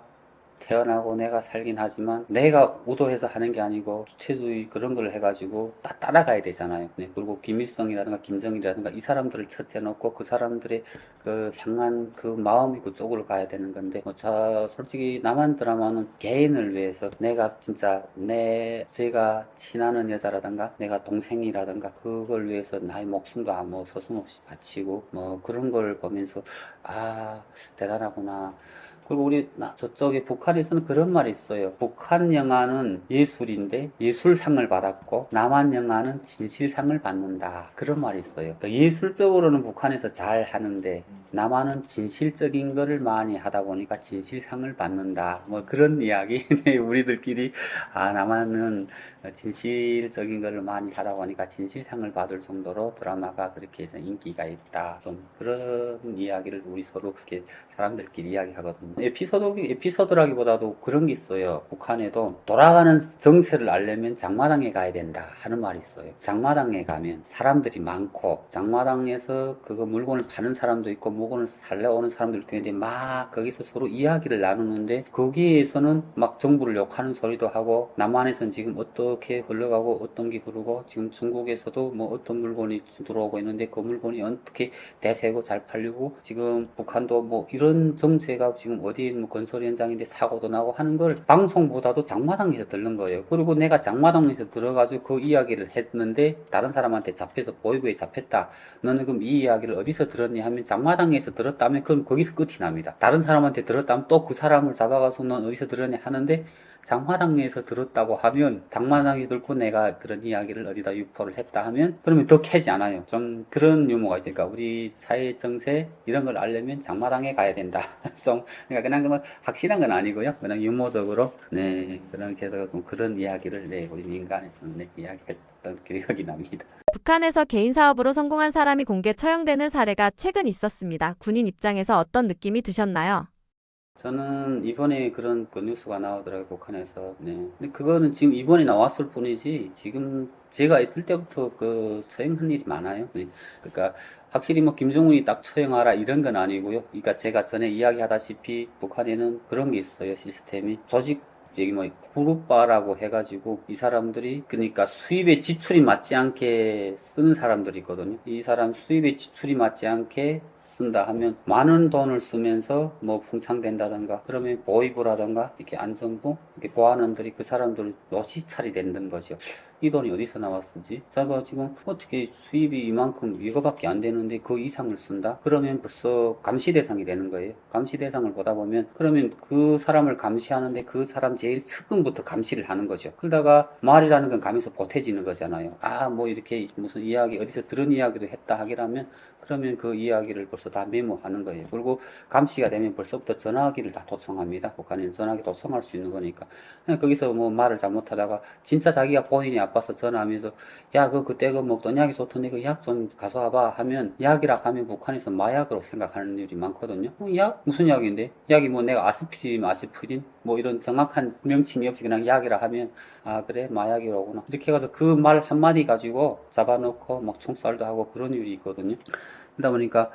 태어나고 내가 살긴 하지만 내가 의도해서 하는 게 아니고 주체주의 그런 걸 해가지고 따라가야 되잖아요. 그리고 김일성이라든가 김정일이라든가 이 사람들을 첫째 놓고 그 사람들의 그 향한 그 마음이 그쪽으로 가야 되는 건데 솔직히 남한 드라마는 개인을 위해서 내가 진짜 제가 친하는 여자라든가 내가 동생이라든가 그걸 위해서 나의 목숨도 뭐 서슴없이 바치고 뭐 그런 걸 보면서 대단하구나. 그리고 저쪽에 북한에서는 그런 말이 있어요. 북한 영화는 예술인데 예술상을 받았고 남한 영화는 진실상을 받는다. 그런 말이 있어요. 그러니까 예술적으로는 북한에서 잘 하는데 남한은 진실적인 거를 많이 하다 보니까 진실상을 받는다. 뭐 그런 이야기. 우리들끼리 남한은 진실적인 거를 많이 하다 보니까 진실상을 받을 정도로 드라마가 그렇게 해서 인기가 있다. 좀 그런 이야기를 우리 서로 그렇게 사람들끼리 이야기하거든요. 에피소드라기보다도 그런 게 있어요. 북한에도 돌아가는 정세를 알려면 장마당에 가야 된다 하는 말이 있어요. 장마당에 가면 사람들이 많고 장마당에서 그거 물건을 파는 사람도 있고 물건을 살려오는 사람들도 있는데 막 거기서 서로 이야기를 나누는데 거기에서는 막 정부를 욕하는 소리도 하고 남한에서는 지금 어떻게 흘러가고 어떤 게 흐르고 지금 중국에서도 뭐 어떤 물건이 들어오고 있는데 그 물건이 어떻게 대세고 잘 팔리고 지금 북한도 뭐 이런 정세가 지금 어디 뭐 건설 현장인데 사고도 나고 하는 걸 방송보다도 장마당에서 듣는 거예요. 그리고 내가 장마당에서 들어가지고 그 이야기를 했는데 다른 사람한테 잡혀서 보이브에 잡혔다. 너는 그럼 이 이야기를 어디서 들었니 하면 장마당에서 들었다면 그럼 거기서 끝이 납니다. 다른 사람한테 들었다면 또 그 사람을 잡아가서 넌 어디서 들었니 하는데 장마당에서 들었다고 하면 장마당에 들고 내가 그런 이야기를 어디다 유포를 했다 하면 그러면 더 캐지 않아요. 좀 그런 유머가 있으니까 우리 사회 정세 이런 걸 알려면 장마당에 가야 된다. 좀 그러니까 그냥 뭐 확실한 건 아니고요. 그냥 유머적으로 그렇게 해서 좀 그런 이야기를 우리 민간에서는 이야기했었던 기억이 납니다. 북한에서 개인 사업으로 성공한 사람이 공개 처형되는 사례가 최근 있었습니다. 군인 입장에서 어떤 느낌이 드셨나요? 저는 이번에 그런 그 뉴스가 나오더라고요, 북한에서. 근데 그거는 지금 이번에 나왔을 뿐이지, 지금 제가 있을 때부터 그 처형한 일이 많아요. 그러니까 확실히 뭐 김정은이 딱 처형하라 이런 건 아니고요. 그러니까 제가 전에 이야기하다시피 북한에는 그런 게 있어요, 시스템이. 조직 여기 뭐 그룹바라고 해가지고 이 사람들이 그러니까 수입에 지출이 맞지 않게 쓰는 사람들이 있거든요. 이 사람 수입에 지출이 맞지 않게 쓴다 하면 많은 돈을 쓰면서 뭐 풍창된다던가 그러면 보이부라던가 이렇게 안성부 이렇게 보안원들이 그 사람들을 노시찰이 된다는 거죠. 이 돈이 어디서 나왔지? 제가 지금 어떻게 수입이 이만큼 이거밖에 안 되는데 그 이상을 쓴다? 그러면 벌써 감시 대상이 되는 거예요. 감시 대상을 보다 보면 그러면 그 사람을 감시하는데 그 사람 제일 측근부터 감시를 하는 거죠. 그러다가 말이라는 건 가면서 보태지는 거잖아요. 뭐 이렇게 무슨 이야기 어디서 들은 이야기도 했다 하기라면 그러면 그 이야기를 벌써 다 메모하는 거예요. 그리고 감시가 되면 벌써부터 전화기를 다 도청합니다. 북한에는 전화기 도청할 수 있는 거니까. 그냥 거기서 뭐 말을 잘못하다가 진짜 자기가 본인이 아파서 전화하면서 야, 그때 그 먹던 약이 좋던데 그 약 좀 가져와봐 하면 약이라 하면 북한에서 마약으로 생각하는 일이 많거든요. 약? 무슨 약인데? 약이 뭐 내가 아스피린 뭐 이런 정확한 명칭이 없이 그냥 약이라 하면 그래 마약이로구나 이렇게 해서 그 말 한마디 가지고 잡아놓고 막 총살도 하고 그런 일이 있거든요. 그러다 보니까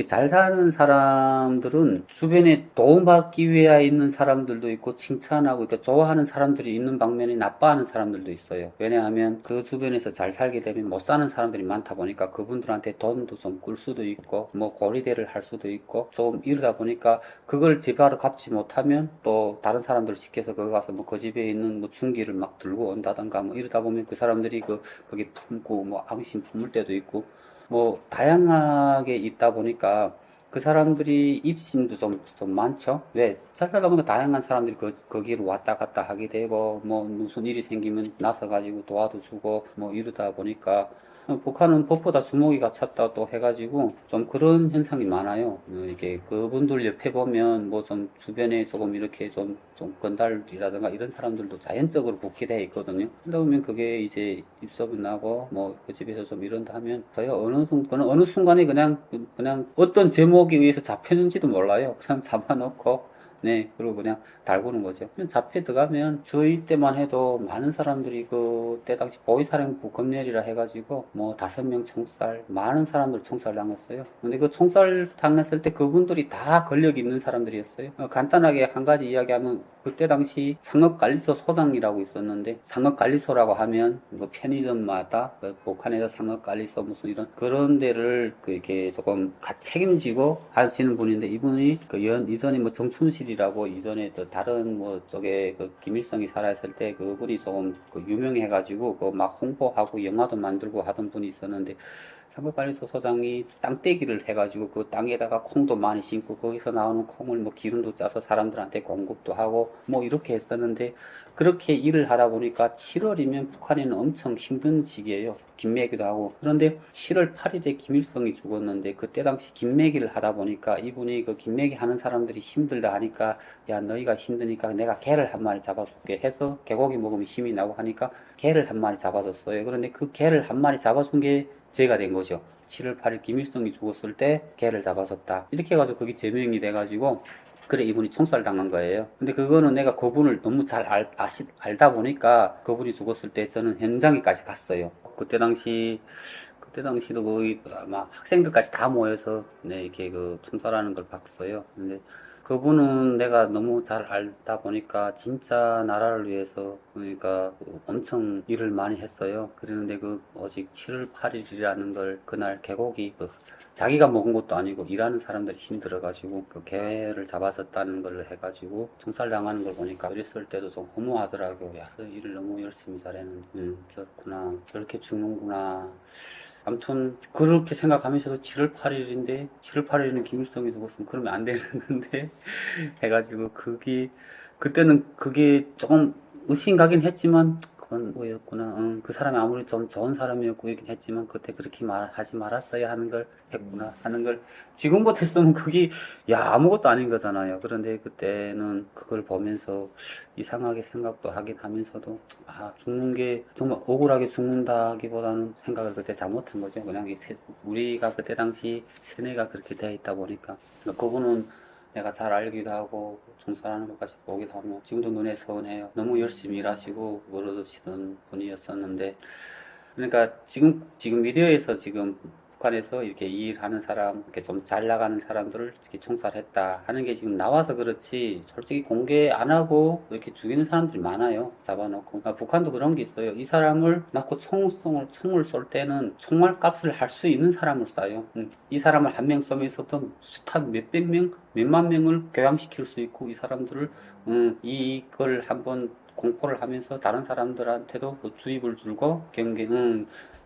잘 사는 사람들은 주변에 도움받기 위해 있는 사람들도 있고 칭찬하고 좋아하는 사람들이 있는 방면에 나빠하는 사람들도 있어요. 왜냐하면 그 주변에서 잘 살게 되면 못 사는 사람들이 많다 보니까 그분들한테 돈도 좀 꿀 수도 있고 뭐 고리대를 할 수도 있고 좀 이러다 보니까 그걸 제바로 갚지 못하면 또 다른 사람들 시켜서 거기 가서 뭐 그 집에 있는 뭐 중기를 막 들고 온다던가 뭐 이러다 보면 그 사람들이 거기 품고 뭐 악심 품을 때도 있고 뭐 다양하게 있다 보니까 그 사람들이 입심도 좀 많죠. 왜? 살다 보니까 다양한 사람들이 거기로 왔다 갔다 하게 되고 뭐 무슨 일이 생기면 나서 가지고 도와도 주고 뭐 이러다 보니까 북한은 법보다 주먹이 갇혔다 또 해가지고 좀 그런 현상이 많아요. 이게 그분들 옆에 보면 뭐 좀 주변에 조금 이렇게 좀 건달이라든가 이런 사람들도 자연적으로 붙게 돼 있거든요. 그러다 보면 그게 이제 입소문 나고 뭐 그 집에서 좀 이런다 하면 저희 어느 순간에 그냥 어떤 제목에 의해서 잡혔는지도 몰라요. 그냥 잡아놓고 네, 그리고 그냥 달구는 거죠. 잡혀 들어가면 저희 때만 해도 많은 사람들이 그때 당시 보이사령부 검열이라 해가지고 뭐 5명 총살, 많은 사람들 총살 당했어요. 근데 그 총살 당했을 때 그분들이 다 권력 있는 사람들이었어요. 간단하게 한 가지 이야기하면 그때 당시 상업관리소 소장이라고 있었는데 상업관리소라고 하면 뭐 편의점마다 그 북한에서 상업관리소 무슨 이런 그런 데를 이렇게 조금 책임지고 하시는 분인데 이분이 이전에 뭐 정춘실이라고 이전에 또 다른 뭐 쪽에 그 김일성이 살아있을 때 그분이 조금 유명해가지고 그 막 홍보하고 영화도 만들고 하던 분이 있었는데 상업관리소 소장이 땅떼기를 해가지고 그 땅에다가 콩도 많이 심고 거기서 나오는 콩을 뭐 기름도 짜서 사람들한테 공급도 하고 뭐 이렇게 했었는데 그렇게 일을 하다 보니까 7월이면 북한에는 엄청 힘든 시기예요. 김매기도 하고 그런데 7월 8일에 김일성이 죽었는데 그때 당시 김매기를 하다 보니까 이분이 그 김매기 하는 사람들이 힘들다 하니까 야 너희가 힘드니까 내가 개를 한 마리 잡아줄게 해서 개고기 먹으면 힘이 나고 하니까 개를 한 마리 잡아줬어요. 그런데 그 개를 한 마리 잡아준 게 제가 된 거죠. 7월 8일 김일성이 죽었을 때 개를 잡아줬다. 이렇게 해가지고 그게 제명이 돼가지고 그래 이분이 총살 당한 거예요. 근데 그거는 내가 그분을 너무 잘 알다 보니까 그분이 죽었을 때 저는 현장에까지 갔어요. 그때 당시도 거의 아마 학생들까지 다 모여서 네, 이렇게 그 총살하는 걸 봤어요. 근데 그분은 내가 너무 잘 알다 보니까 진짜 나라를 위해서 그러니까 엄청 일을 많이 했어요. 그러는데 그 오직 7월 8일이라는 걸 그날 개고기 자기가 먹은 것도 아니고 일하는 사람들이 힘들어가지고 그 개를 잡았었다는 걸 해가지고 총살당하는 걸 보니까 어렸을 때도 좀 허무하더라고요. 야, 그 일을 너무 열심히 잘했는데 그렇구나. 저렇게 죽는구나. 아무튼 그렇게 생각하면서도 7월 8일인데 7월 8일은 김일성이 죽었으면 그러면 안 되는 건데 해가지고 그때는 그게 조금 의심가긴 했지만 그건 뭐였구나. 그 사람이 아무리 좀 좋은 사람이었고 얘긴 했지만 그때 그렇게 하지 말았어야 하는 걸 했구나 하는 걸 지금 같았으면 그게 야 아무것도 아닌 거잖아요. 그런데 그때는 그걸 보면서 이상하게 생각도 하긴 하면서도 아 죽는 게 정말 억울하게 죽는다기보다는 생각을 그때 잘못한 거죠. 그냥 우리가 그때 당시 세뇌가 그렇게 돼 있다 보니까 그분은 내가 잘 알기도 하고 종사하는 것까지 보기도 하면 지금도 눈에 선해요. 너무 열심히 일하시고 그러시던 분이었었는데 그러니까 지금 미디어에서 지금 북한에서 이렇게 일하는 사람, 이렇게 좀 잘 나가는 사람들을 이렇게 총살했다 하는 게 지금 나와서 그렇지, 솔직히 공개 안 하고 이렇게 죽이는 사람들이 많아요. 잡아놓고. 북한도 그런 게 있어요. 이 사람을 낳고 총을 쏠 때는 총알 값을 할 수 있는 사람을 쏴요. 이 사람을 한 명 쏘면서도 숱한 몇백 명, 몇만 명을 교양시킬 수 있고, 이 사람들을, 이걸 한번 공포를 하면서 다른 사람들한테도 주입을 줄고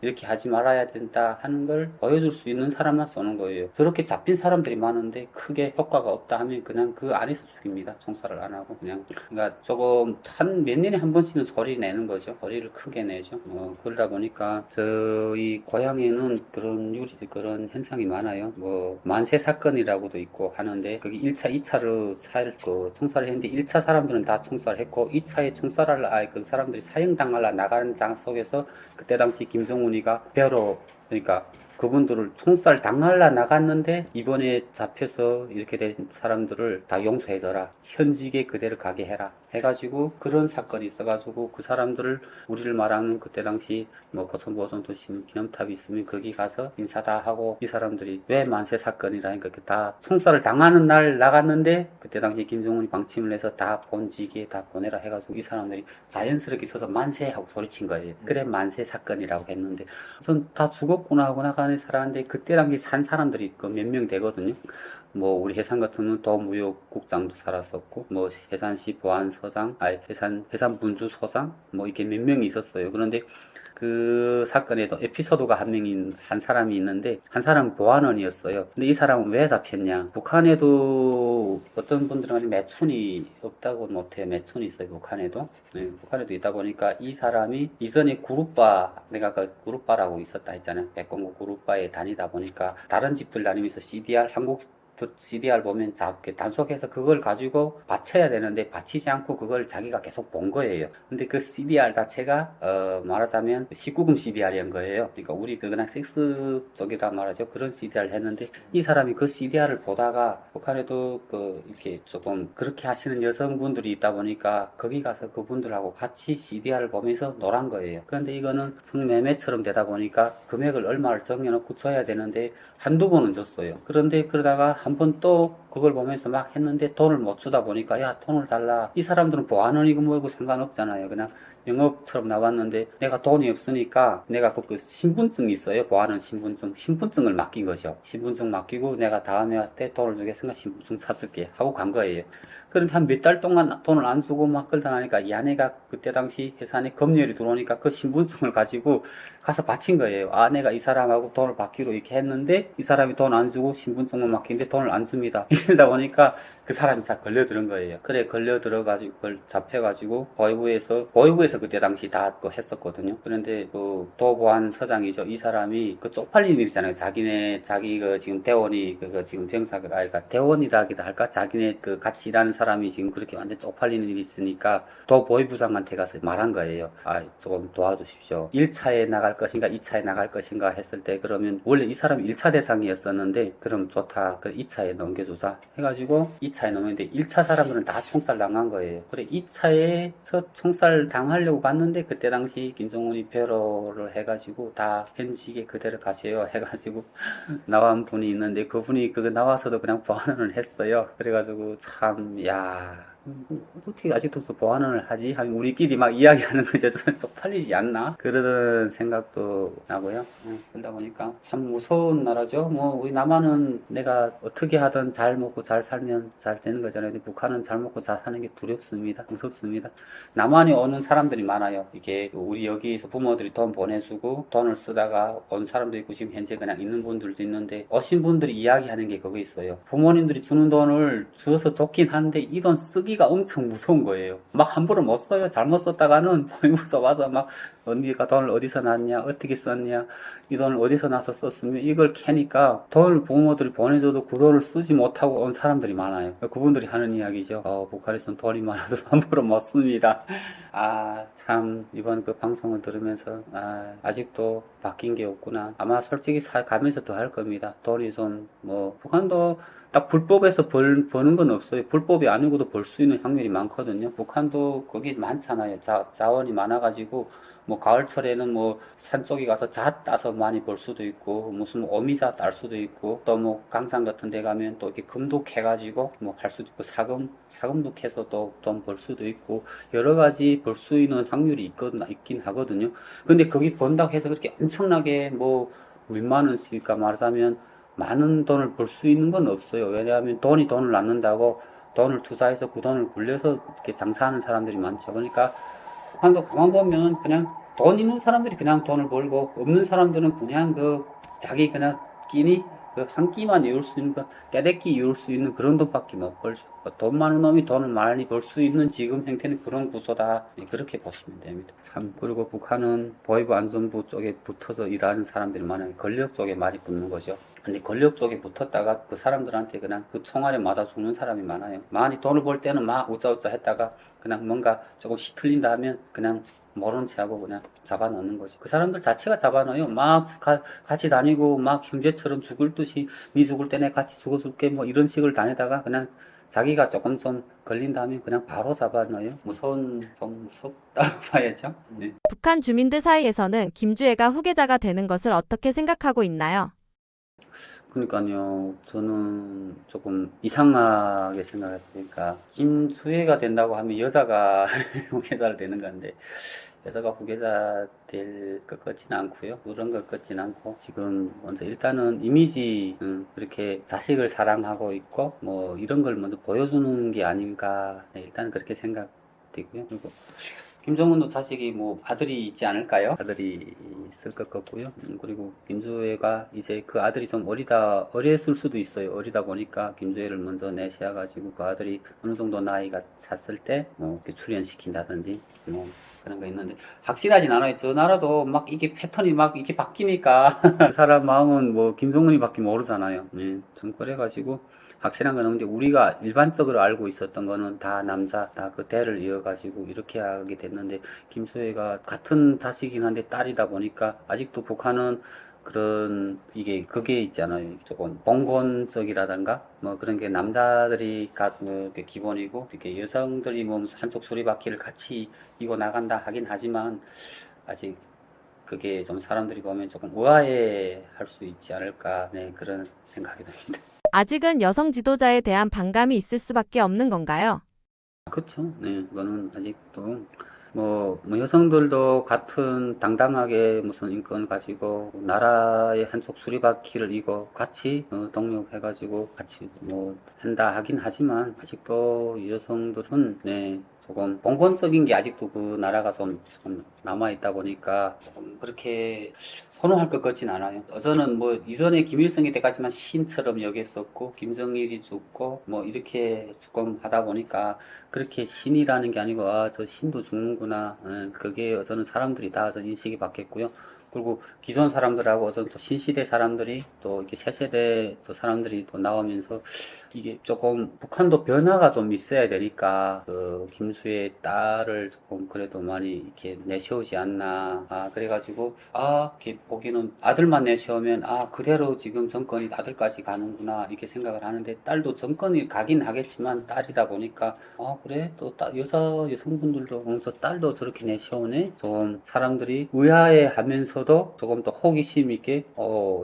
이렇게 하지 말아야 된다 하는 걸 보여줄 수 있는 사람만 쏘는 거예요. 저렇게 잡힌 사람들이 많은데 크게 효과가 없다 하면 그냥 그 안에서 죽입니다. 총살을 안 하고 그냥. 그러니까 조금 몇 년에 한 번씩은 소리 내는 거죠. 소리를 크게 내죠. 그러다 보니까 저희 고향에는 그런 현상이 많아요. 뭐 만세 사건이라고도 있고 하는데 거기 1차, 2차로 총살을 했는데 1차 사람들은 다 총살했고 2차에 총살을 그 사람들이 사형당하려 나가는 장 속에서 그때 당시 김정은이가 그러니까 그분들을 총살 당하려 나갔는데 이번에 잡혀서 이렇게 된 사람들을 다 용서해줘라. 현직에 그대로 가게 해라. 해가지고 그런 사건이 있어가지고 그 사람들을 우리를 말하는 그때 당시 뭐 보천보존도 기념탑이 있으면 거기 가서 인사 다 하고 이 사람들이 왜 만세 사건이라니까 다 총살을 당하는 날 나갔는데 그때 당시 김정은이 방침을 해서 다 본직에 다 보내라 해가지고 이 사람들이 자연스럽게 서서 만세 하고 소리친 거예요. 그래 만세 사건이라고 했는데 우선 다 죽었구나 하고 나가는 살았는데 그때 당시 산 사람들이 그 몇 명 되거든요. 뭐 우리 해산 같은 경우는 도무역국장도 살았었고 뭐 해산시 보안서장, 해산 분주소장 뭐 이렇게 몇 명이 있었어요. 그런데 그 사건에도 에피소드가 한 사람이 있는데, 한 사람은 보안원이었어요. 근데 이 사람은 왜 잡혔냐? 북한에도 어떤 분들은 매춘이 없다고 못해요. 매춘이 있어요, 북한에도. 네, 북한에도 있다 보니까 이 사람이 이전에 그룹바, 내가 그 그룹바라고 있었다 했잖아요. 백공고 그룹바에 다니다 보니까 다른 집들 다니면서 CDR, 한국 CDR 보면 단속해서 그걸 가지고 바쳐야 되는데 바치지 않고 그걸 자기가 계속 본 거예요. 근데 그 CDR 자체가 말하자면 19금 CDR인 거예요. 그러니까 우리 그냥 섹스 쪽이라 말하죠. 그런 CDR을 했는데 이 사람이 그 CDR을 보다가 북한에도 그 이렇게 조금 그렇게 하시는 여성분들이 있다 보니까 거기 가서 그분들하고 같이 CDR을 보면서 놀한 거예요. 그런데 이거는 성매매처럼 되다 보니까 금액을 얼마를 정해놓고 줘야 되는데 한두 번은 줬어요. 그런데 그러다가 한 번 또 그걸 보면서 막 했는데 돈을 못 주다 보니까 야 돈을 달라. 이 사람들은 보안원이고 뭐고 상관없잖아요. 그냥 영업처럼 나왔는데 내가 돈이 없으니까 내가 그 신분증이 있어요. 보안원 신분증을 맡긴 거죠. 신분증 맡기고 내가 다음에 왔을 때 돈을 주겠으니까 신분증 사줄게 하고 간 거예요. 그런데 한 몇 달 동안 돈을 안 주고 막 끌다 나니까 이 아내가 그때 당시 회사에 검열이 들어오니까 그 신분증을 가지고 가서 바친 거예요. 아내가 이 사람하고 돈을 받기로 이렇게 했는데 이 사람이 돈 안 주고 신분증만 맡기는데 돈을 안 줍니다. 이러다 보니까 그 사람이 다 걸려들은 거예요. 그래 걸려들어가지고 그걸 잡혀가지고 보위부에서 그때 당시 다 또 했었거든요. 그런데 그 도보안 서장이죠. 이 사람이 그 쪽팔린 일 있잖아요. 자기 그 지금 대원이 지금 병사가 그러니까 대원이라기도 할까? 자기네 그 같이 일하는 사람이 지금 그렇게 완전 쪽팔리는 일이 있으니까 도보위부장한테 가서 말한 거예요. 아 조금 도와주십시오. 1차에 나갈 것인가 2차에 나갈 것인가 했을 때 그러면 원래 이 사람이 1차 대상이었었는데 그럼 좋다. 그 2차에 넘겨주자 해가지고 2차에 넘겼는데 1차 사람들은 다 총살 당한 거예요. 그래 2차에서 총살 당하려고 갔는데 그때 당시 김정은이 배로를 해가지고 다 현직에 그대로 가세요 해가지고 나온 분이 있는데 그분이 그거 나와서도 그냥 보완을 했어요. 그래가지고 참 야. 어떻게 아직도 보완을 하지? 하면 우리끼리 막 이야기하는 거죠. 쪽팔리지 않나? 그러던 생각도 나고요. 그러다 보니까 참 무서운 나라죠. 뭐 우리 남한은 내가 어떻게 하든 잘 먹고 잘 살면 잘 되는 거잖아요. 근데 북한은 잘 먹고 잘 사는 게 두렵습니다. 무섭습니다. 남한에 오는 사람들이 많아요. 이게 우리 여기서 부모들이 돈 보내주고 돈을 쓰다가 온 사람도 있고 지금 현재 그냥 있는 분들도 있는데 오신 분들이 이야기하는 게 그거 있어요. 부모님들이 주는 돈을 주어서 좋긴 한데 이 돈 쓰기가 엄청 무서운 거예요. 막 함부로 못 써요. 잘못 썼다가는 보이면서 와서 막 언니가 돈을 어디서 났냐 어떻게 썼냐 이 돈을 어디서 나서 썼으면 이걸 캐니까 돈을 부모들이 보내줘도 그 돈을 쓰지 못하고 온 사람들이 많아요. 그분들이 하는 이야기죠. 북한에서는 돈이 많아도 함부로 못 씁니다. 참 이번 그 방송을 들으면서 아직도 바뀐 게 없구나. 아마 솔직히 가면서 더 할 겁니다. 돈이 좀 북한도 딱 불법에서 버는 건 없어요. 불법이 아니고도 벌 수 있는 확률이 많거든요. 북한도 거기 많잖아요. 자원이 많아가지고 가을철에는 산 쪽에 가서 잣 따서 많이 벌 수도 있고 무슨 어미자 딸 수도 있고 또 강산 같은 데 가면 또 이렇게 금도 캐가지고 할 수도 있고 사금도 캐서 또 돈 벌 수도 있고 여러 가지 벌 수 있는 확률이 있긴 하거든요. 근데 거기 번다고 해서 그렇게 엄청나게 몇만 원씩까 말하자면 많은 돈을 벌 수 있는 건 없어요. 왜냐하면 돈이 돈을 낳는다고 돈을 투자해서 그 돈을 굴려서 이렇게 장사하는 사람들이 많죠. 그러니까 북한도 가만 보면 그냥 돈 있는 사람들이 그냥 돈을 벌고 없는 사람들은 그냥 자기 그냥 끼니 한 끼만 이룰 수 있는 깨닫기 이룰 수 있는 그런 돈밖에 못 벌죠. 돈 많은 놈이 돈을 많이 벌 수 있는 지금 형태는 그런 구조다. 그렇게 보시면 됩니다. 참 그리고 북한은 보위부 안전부 쪽에 붙어서 일하는 사람들이 많아요. 권력 쪽에 많이 붙는 거죠. 근데 권력 쪽에 붙었다가 그 사람들한테 그냥 그 총알에 맞아 죽는 사람이 많아요. 많이 돈을 벌 때는 막 우짜우짜 했다가 그냥 뭔가 조금 시틀린다 하면 그냥 모른 체 하고 그냥 잡아넣는 거죠. 그 사람들 자체가 잡아넣어요. 막 같이 다니고 막 형제처럼 죽을 듯이 니 죽을 때 내 같이 죽어줄게 이런 식으로 다니다가 그냥 자기가 조금 좀 걸린다면 그냥 바로 잡아넣어요. 좀 무섭다고 봐야죠. 네. 북한 주민들 사이에서는 김주애가 후계자가 되는 것을 어떻게 생각하고 있나요? 그러니까요, 저는 조금 이상하게 생각했죠. 그러니까 김주애가 된다고 하면 여자가 후계자를 되는 건데 여자가 후계자 될 것 같지는 않고요. 그런 것 같지는 않고 지금 먼저 일단은 이미지 그렇게 자식을 사랑하고 있고 이런 걸 먼저 보여주는 게 아닌가 일단은 그렇게 생각되고요. 그리고 김정은도 자식이 뭐 아들이 있지 않을까요? 아들이 있을 것 같고요. 그리고 김주애가 이제 그 아들이 좀 어렸을 수도 있어요. 어리다 보니까 김주애를 먼저 내세워가지고 그 아들이 어느 정도 나이가 찼을 때 뭐 출연시킨다든지 뭐 그런 거 있는데 확실하진 않아요. 저 나라도 막 이게 패턴이 막 이렇게 바뀌니까 사람 마음은 뭐 김정은이밖에 모르잖아요. 네, 좀 그래가지고 확실한 건 없는데 우리가 일반적으로 알고 있었던 거는 다 남자, 다 그 대를 이어가지고 이렇게 하게 됐는데 김수혜가 같은 자식이긴 한데 딸이다 보니까 아직도 북한은 그런 이게 그게 있잖아요. 조금 봉건적이라든가 뭐 그런 게 남자들이 뭐 이렇게 기본이고 이렇게 여성들이 뭐 한쪽 수리바퀴를 같이 이고 나간다 하긴 하지만 아직 그게 좀 사람들이 보면 조금 의아해 할 수 있지 않을까 네 그런 생각이 듭니다. 아직은 여성 지도자에 대한 반감이 있을 수밖에 없는 건가요? 그렇죠. 네, 그거는 아직도 뭐 여성들도 같은 당당하게 무슨 인권을 가지고 나라의 한쪽 수리바퀴를 이고 같이 동력해가지고 같이 뭐 한다 하긴 하지만 아직도 여성들은 네 조금 봉건적인 게 아직도 그 나라가 좀 남아있다 보니까 조금 그렇게 선호할 것 같진 않아요. 저는 뭐 이전에 김일성이 때까지만 신처럼 여겼었고 김정일이 죽고 뭐 이렇게 조금 하다 보니까 그렇게 신이라는 게 아니고 아 저 신도 죽는구나 그게 저는 사람들이 다 인식이 바뀌었고요. 그리고 기존 사람들하고 어떤 또 신시대 사람들이 또 이렇게 새 세대 또 사람들이 또 나오면서 이게 조금 북한도 변화가 좀 있어야 되니까 그 김수의 딸을 조금 그래도 많이 이렇게 내세우지 않나 그래가지고 이렇게 보기는 아들만 내세우면 그대로 지금 정권이 아들까지 가는구나 이렇게 생각을 하는데 딸도 정권이 가긴 하겠지만 딸이다 보니까 그래 또 여성분들도 저 딸도 저렇게 내세우네 좀 사람들이 의아해하면서도 조금 더 호기심 있게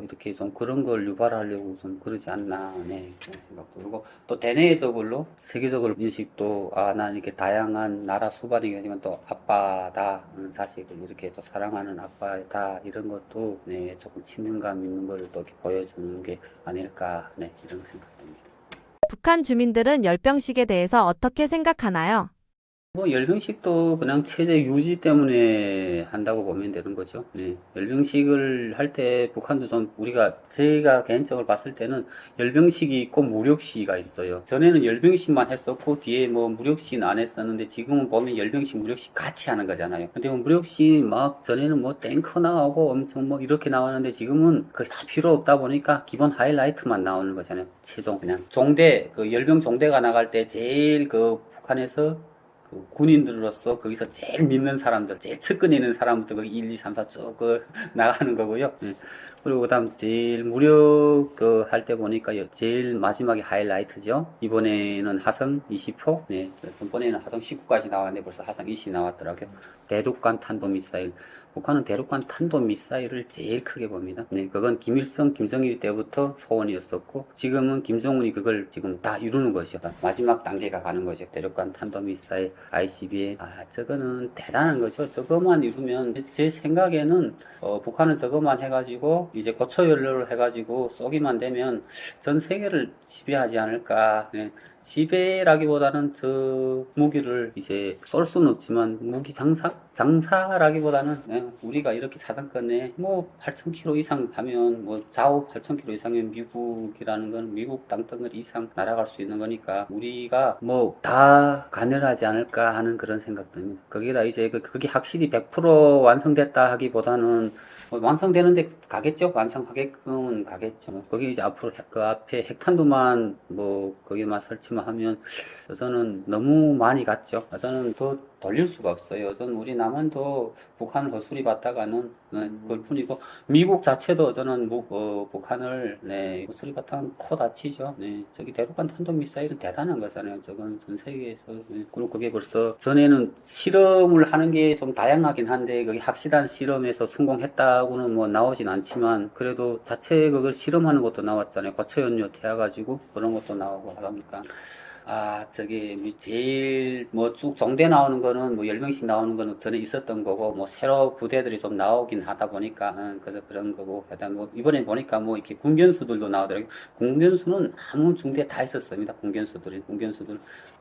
이렇게 좀 그런 걸 유발하려고 좀 그러지 않나 네 그런 생각도 들고 또 대내적으로 세계적으로 인식도 난 이렇게 다양한 나라 수반이겠지만 또 아빠다 자식을 이렇게 또 사랑하는 아빠다 이런 것도 네 조금 친근감 있는 걸 또 이렇게 보여주는 게 아닐까 네 이런 생각입니다. 북한 주민들은 열병식에 대해서 어떻게 생각하나요? 뭐 열병식도 그냥 체제 유지 때문에 한다고 보면 되는 거죠. 네. 열병식을 할 때 북한도 좀 제가 개인적으로 봤을 때는 열병식이 있고 무력시가 있어요. 전에는 열병식만 했었고 뒤에 뭐 무력시는 안 했었는데 지금은 보면 열병식 무력식 같이 하는 거잖아요. 근데 뭐 무력시 막 전에는 뭐 탱크 나오고 엄청 뭐 이렇게 나왔는데 지금은 그게 다 필요 없다 보니까 기본 하이라이트만 나오는 거잖아요. 최종 그냥 그 열병 종대가 나갈 때 제일 그 북한에서 그 군인들로서 거기서 제일 믿는 사람들, 제일 측근에 있는 사람부터 거기 1, 2, 3, 4 쭉 나가는 거고요. 그리고 그다음 제일 무력 할 때 보니까 제일 마지막에 하이라이트죠. 이번에는 하성 20호, 네, 전번에는 하성 19까지 나왔는데 벌써 하성 20 나왔더라고요. 대륙간 탄도미사일. 북한은 대륙간 탄도미사일을 제일 크게 봅니다. 네, 그건 김일성, 김정일 때부터 소원이었었고 지금은 김정은이 그걸 지금 다 이루는 것이요. 마지막 단계가 가는 거죠. 대륙간 탄도미사일, ICBM. 저거는 대단한 거죠. 저거만 이루면 제 생각에는 북한은 저거만 해가지고 이제 고초연료를 해가지고 쏘기만 되면 전 세계를 지배하지 않을까. 네. 지배라기보다는 저 무기를 이제 쏠 수는 없지만 무기 장사라기보다는 우리가 이렇게 사정권에 뭐 8,000km 이상 하면 뭐 좌우 8,000km 이상이면 미국이라는 건 미국 땅덩어리 이상 날아갈 수 있는 거니까 우리가 뭐 다 가늘하지 않을까 하는 그런 생각 듭니다. 거기다 이제 그게 확실히 100% 완성됐다 하기보다는 완성되는데 가겠죠? 완성하게끔은 가겠죠. 거기 이제 앞으로 그 앞에 핵탄두만 거기만 설치만 하면 저는 너무 많이 갔죠. 저는 더 돌릴 수가 없어요. 저는 우리 남한도 북한을 거수리 받다가는 그걸 뿐이고 미국 자체도 저는 북한을 거수리 받다가는 코 다치죠. 네, 저기 대륙간 탄도미사일은 대단한 거잖아요. 저건 전 세계에서 그리고 그게 벌써 전에는 실험을 하는 게 좀 다양하긴 한데 그게 확실한 실험에서 성공했다고는 뭐 나오진 않지만 그래도 자체 그걸 실험하는 것도 나왔잖아요. 고체연료 태워가지고 그런 것도 나오고 하다 보니까 저기 제일 뭐 쭉 종대 나오는 거는 뭐 10명씩 나오는 거는 전에 있었던 거고 뭐 새로 부대들이 좀 나오긴 하다 보니까 그래서 그런 거고 일단 뭐 이번에 보니까 뭐 이렇게 군견수들도 나오더라고요. 군견수는 아무 중대에 다 있었습니다.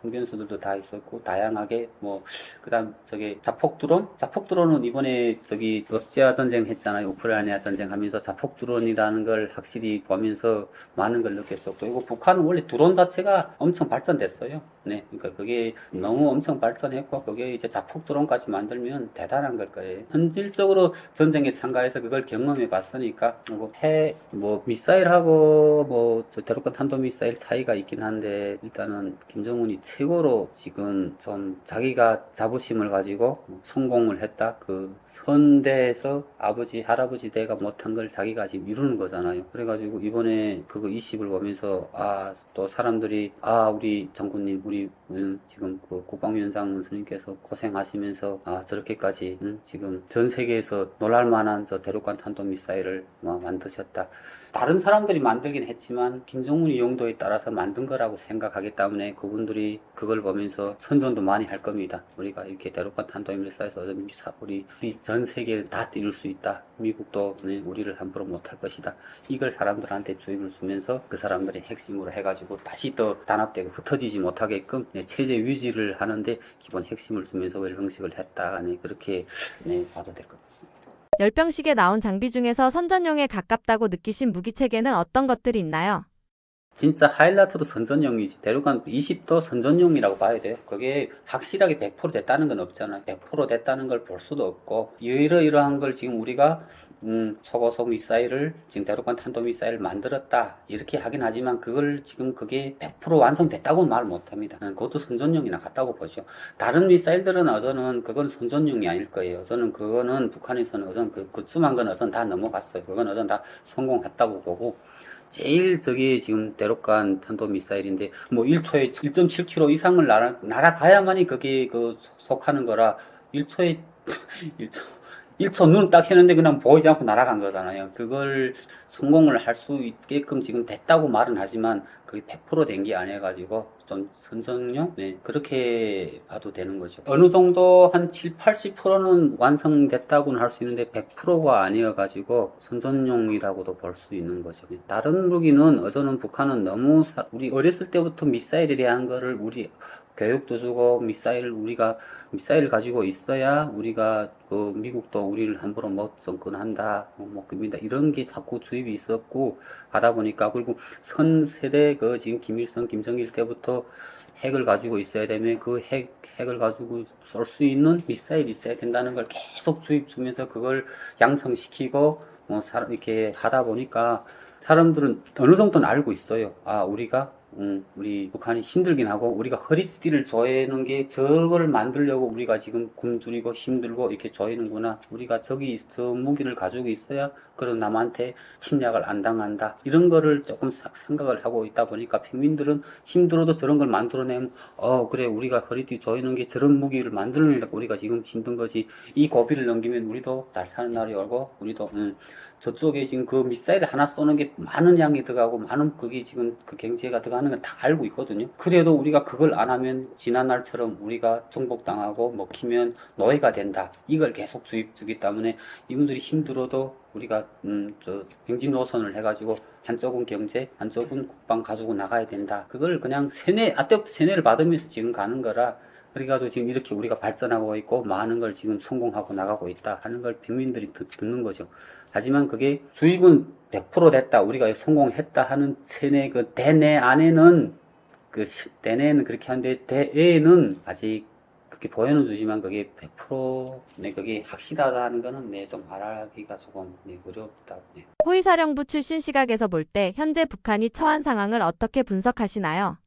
군견수들도 다 있었고 다양하게 뭐 그다음 저기 자폭 드론은 이번에 저기 러시아 전쟁 했잖아요. 우크라이나 전쟁 하면서 자폭 드론이라는 걸 확실히 보면서 많은 걸 느꼈었고, 이거 북한은 원래 드론 자체가 엄청 발전됐어요. 네, 그러니까 그게 너무 엄청 발전했고, 그게 이제 자폭 드론까지 만들면 대단한 걸 거예요. 현실적으로 전쟁에 참가해서 그걸 경험해 봤으니까, 뭐 미사일하고 저 대륙간 탄도 미사일 차이가 있긴 한데, 일단은 김정은이 최고로 지금 좀 자기가 자부심을 가지고 성공을 했다. 그 선대에서 아버지, 할아버지 대가 못한 걸 자기가 지금 이루는 거잖아요. 그래가지고 이번에 그거 20을 보면서 또 사람들이 우리 장군님, 우리 지금 그 국방위원장 스님께서 고생하시면서 저렇게까지 지금 전 세계에서 놀랄 만한 저 대륙간 탄도 미사일을 만드셨다. 다른 사람들이 만들긴 했지만 김정은이 용도에 따라서 만든 거라고 생각하기 때문에 그분들이 그걸 보면서 선전도 많이 할 겁니다. 우리가 이렇게 대륙간 탄도미사일을 쏴서 우리 전 세계를 다 이룰 수 있다. 미국도 우리를 함부로 못할 것이다. 이걸 사람들한테 주입을 주면서 그 사람들이 핵심으로 해가지고 다시 또 단합되고 흩어지지 못하게끔 체제 유지를 하는데 기본 핵심을 주면서 wel병식을 했다. 그렇게 봐도 될 것 같습니다. 열병식에 나온 장비 중에서 선전용에 가깝다고 느끼신 무기체계는 어떤 것들이 있나요? 진짜 하이라이트도 선전용이지. 대륙간 20도 선전용이라고 봐야 돼요. 그게 확실하게 100% 됐다는 건 없잖아요. 100% 됐다는 걸 볼 수도 없고, 이러이러한 걸 지금 우리가 초고속 미사일을 지금 대륙간 탄도 미사일을 만들었다 이렇게 하긴 하지만 그걸 지금 그게 100% 완성됐다고는 말 못합니다. 그것도 선전용이나 같다고 보죠. 다른 미사일들은 어서는 그건 선전용이 아닐 거예요. 어서는 그거는 북한에서는 어서는 그쯤한 건 어서는 다 넘어갔어요. 그건 어서는 다 성공했다고 보고, 제일 저기 지금 대륙간 탄도 미사일인데 뭐 1초에 1.7km 이상을 날아가야만이 그게 속하는 거라 1초에 1초 눈을 딱 했는데 그냥 보이지 않고 날아간 거잖아요. 그걸 성공을 할 수 있게끔 지금 됐다고 말은 하지만 그게 100%된 게 아니어가지고 좀 선전용? 네, 그렇게 봐도 되는 거죠. 어느 정도 한 7, 80%는 완성됐다고는 할 수 있는데 100%가 아니어가지고 선전용이라고도 볼 수 있는 거죠. 다른 무기는 어저는 북한은 너무 우리 어렸을 때부터 미사일에 대한 거를 우리 교육도 주고 우리가 미사일을 가지고 있어야 우리가 미국도 우리를 함부로 못 접근한다, 못 겁니다. 이런 게 자꾸 주입이 있었고 하다 보니까, 그리고 선 세대 지금 김일성, 김정일 때부터 핵을 가지고 있어야 되면 그 핵을 가지고 쏠 수 있는 미사일이 있어야 된다는 걸 계속 주입 주면서 그걸 양성시키고 이렇게 하다 보니까 사람들은 어느 정도는 알고 있어요. 우리 북한이 힘들긴 하고 우리가 허리띠를 조이는 게 저거를 만들려고 우리가 지금 굶주리고 힘들고 이렇게 조이는구나. 우리가 저기 저 무기를 가지고 있어야 그런 남한테 침략을 안 당한다. 이런 거를 조금 생각을 하고 있다 보니까 평민들은 힘들어도 저런 걸 만들어내면 그래, 우리가 허리띠 조이는 게 저런 무기를 만들려고 우리가 지금 힘든 거지. 이 고비를 넘기면 우리도 잘 사는 날이 오고 우리도 저쪽에 지금 그 미사일 하나 쏘는 게 많은 양이 들어가고 많은 그게 지금 그 경제가 들어가는 건 다 알고 있거든요. 그래도 우리가 그걸 안 하면 지난날처럼 우리가 정복당하고 먹히면 노예가 된다. 이걸 계속 주입 주기 때문에 이분들이 힘들어도 우리가 경진 노선을 해가지고 한쪽은 경제, 한쪽은 국방 가지고 나가야 된다. 그걸 그냥 때부터 세뇌를 받으면서 지금 가는 거라. 그래가지고 지금 이렇게 우리가 발전하고 있고 많은 걸 지금 성공하고 나가고 있다 하는 걸 국민들이 듣는 거죠. 하지만 그게 주입은 100% 됐다, 우리가 성공했다 하는 체내 대내 안에는 대내는 그렇게 하는데 대외는 아직 그렇게 보여는 주지만 그게 100% 그게 확실하다는 거는 좀 말하기가 조금 어렵다. 호위사령부 출신 시각에서 볼 때 현재 북한이 처한 상황을 어떻게 분석하시나요?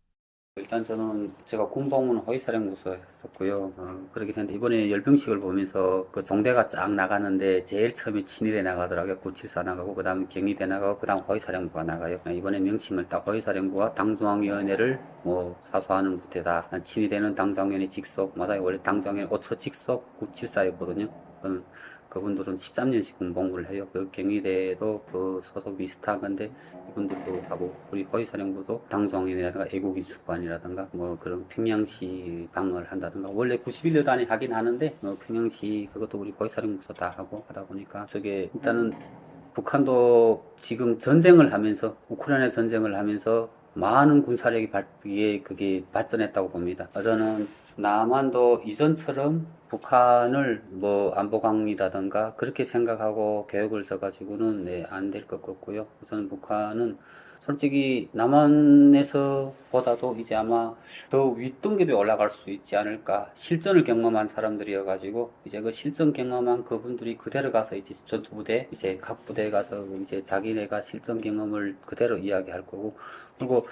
일단 저는 제가 군복무는 호위사령부에서 했었고요. 그러긴 했는데 이번에 열병식을 보면서 그 종대가 쫙 나가는데 제일 처음에 친위대 나가더라고요. 974 나가고 그 다음에 경위대 나가고 그 다음 호위사령부가 나가요. 이번에 명칭을 딱 호위사령부가 당중앙위원회를 사수하는 부대다. 친위대는 당중앙위원회 직속, 맞아요. 원래 당중앙위원회 5처 직속 974였거든요. 그분들은 13년씩 군복무를 해요. 그 경위대도 그 소속 비슷한 건데 분들도 하고 우리 보이사령부도 당송인이라든가 애국인 수반이라든가 뭐 그런 평양시 방을 한다든가 원래 91년 안에 하긴 하는데 평양시 그것도 우리 보이사령부에서 다 하고 하다 보니까 저게 일단은 북한도 지금 전쟁을 하면서 우크라이나 전쟁을 하면서 많은 군사력이 그게 발전했다고 봅니다. 저는 남한도 이전처럼 북한을 뭐 안보강이라든가 그렇게 생각하고 계획을 써가지고는 안 될 것 같고요. 저는 북한은 솔직히 남한에서 보다도 이제 아마 더 윗등급에 올라갈 수 있지 않을까. 실전을 경험한 사람들이어가지고 이제 그 실전 경험한 그분들이 그대로 가서 이제 전투부대 이제 각 부대에 가서 이제 자기네가 실전 경험을 그대로 이야기할 거고 그리고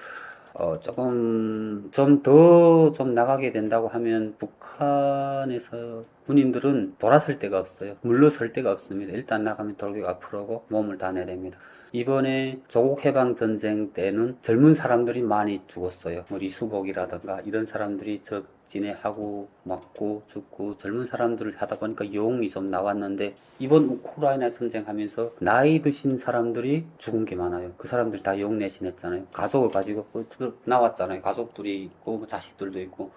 조금 좀 더 좀 나가게 된다고 하면 북한에서 군인들은 돌아설 데가 없어요. 물러설 데가 없습니다. 일단 나가면 돌격 앞으로 하고 몸을 다 내립니다. 이번에 조국 해방 전쟁 때는 젊은 사람들이 많이 죽었어요. 뭐 리수복이라든가 이런 사람들이 적진해하고 맞고 죽고 젊은 사람들을 하다 보니까 용이 좀 나왔는데 이번 우크라이나 전쟁하면서 나이 드신 사람들이 죽은 게 많아요. 그 사람들이 다 용내신했잖아요. 가족을 가지고 나왔잖아요. 가족들이 있고 뭐 자식들도 있고.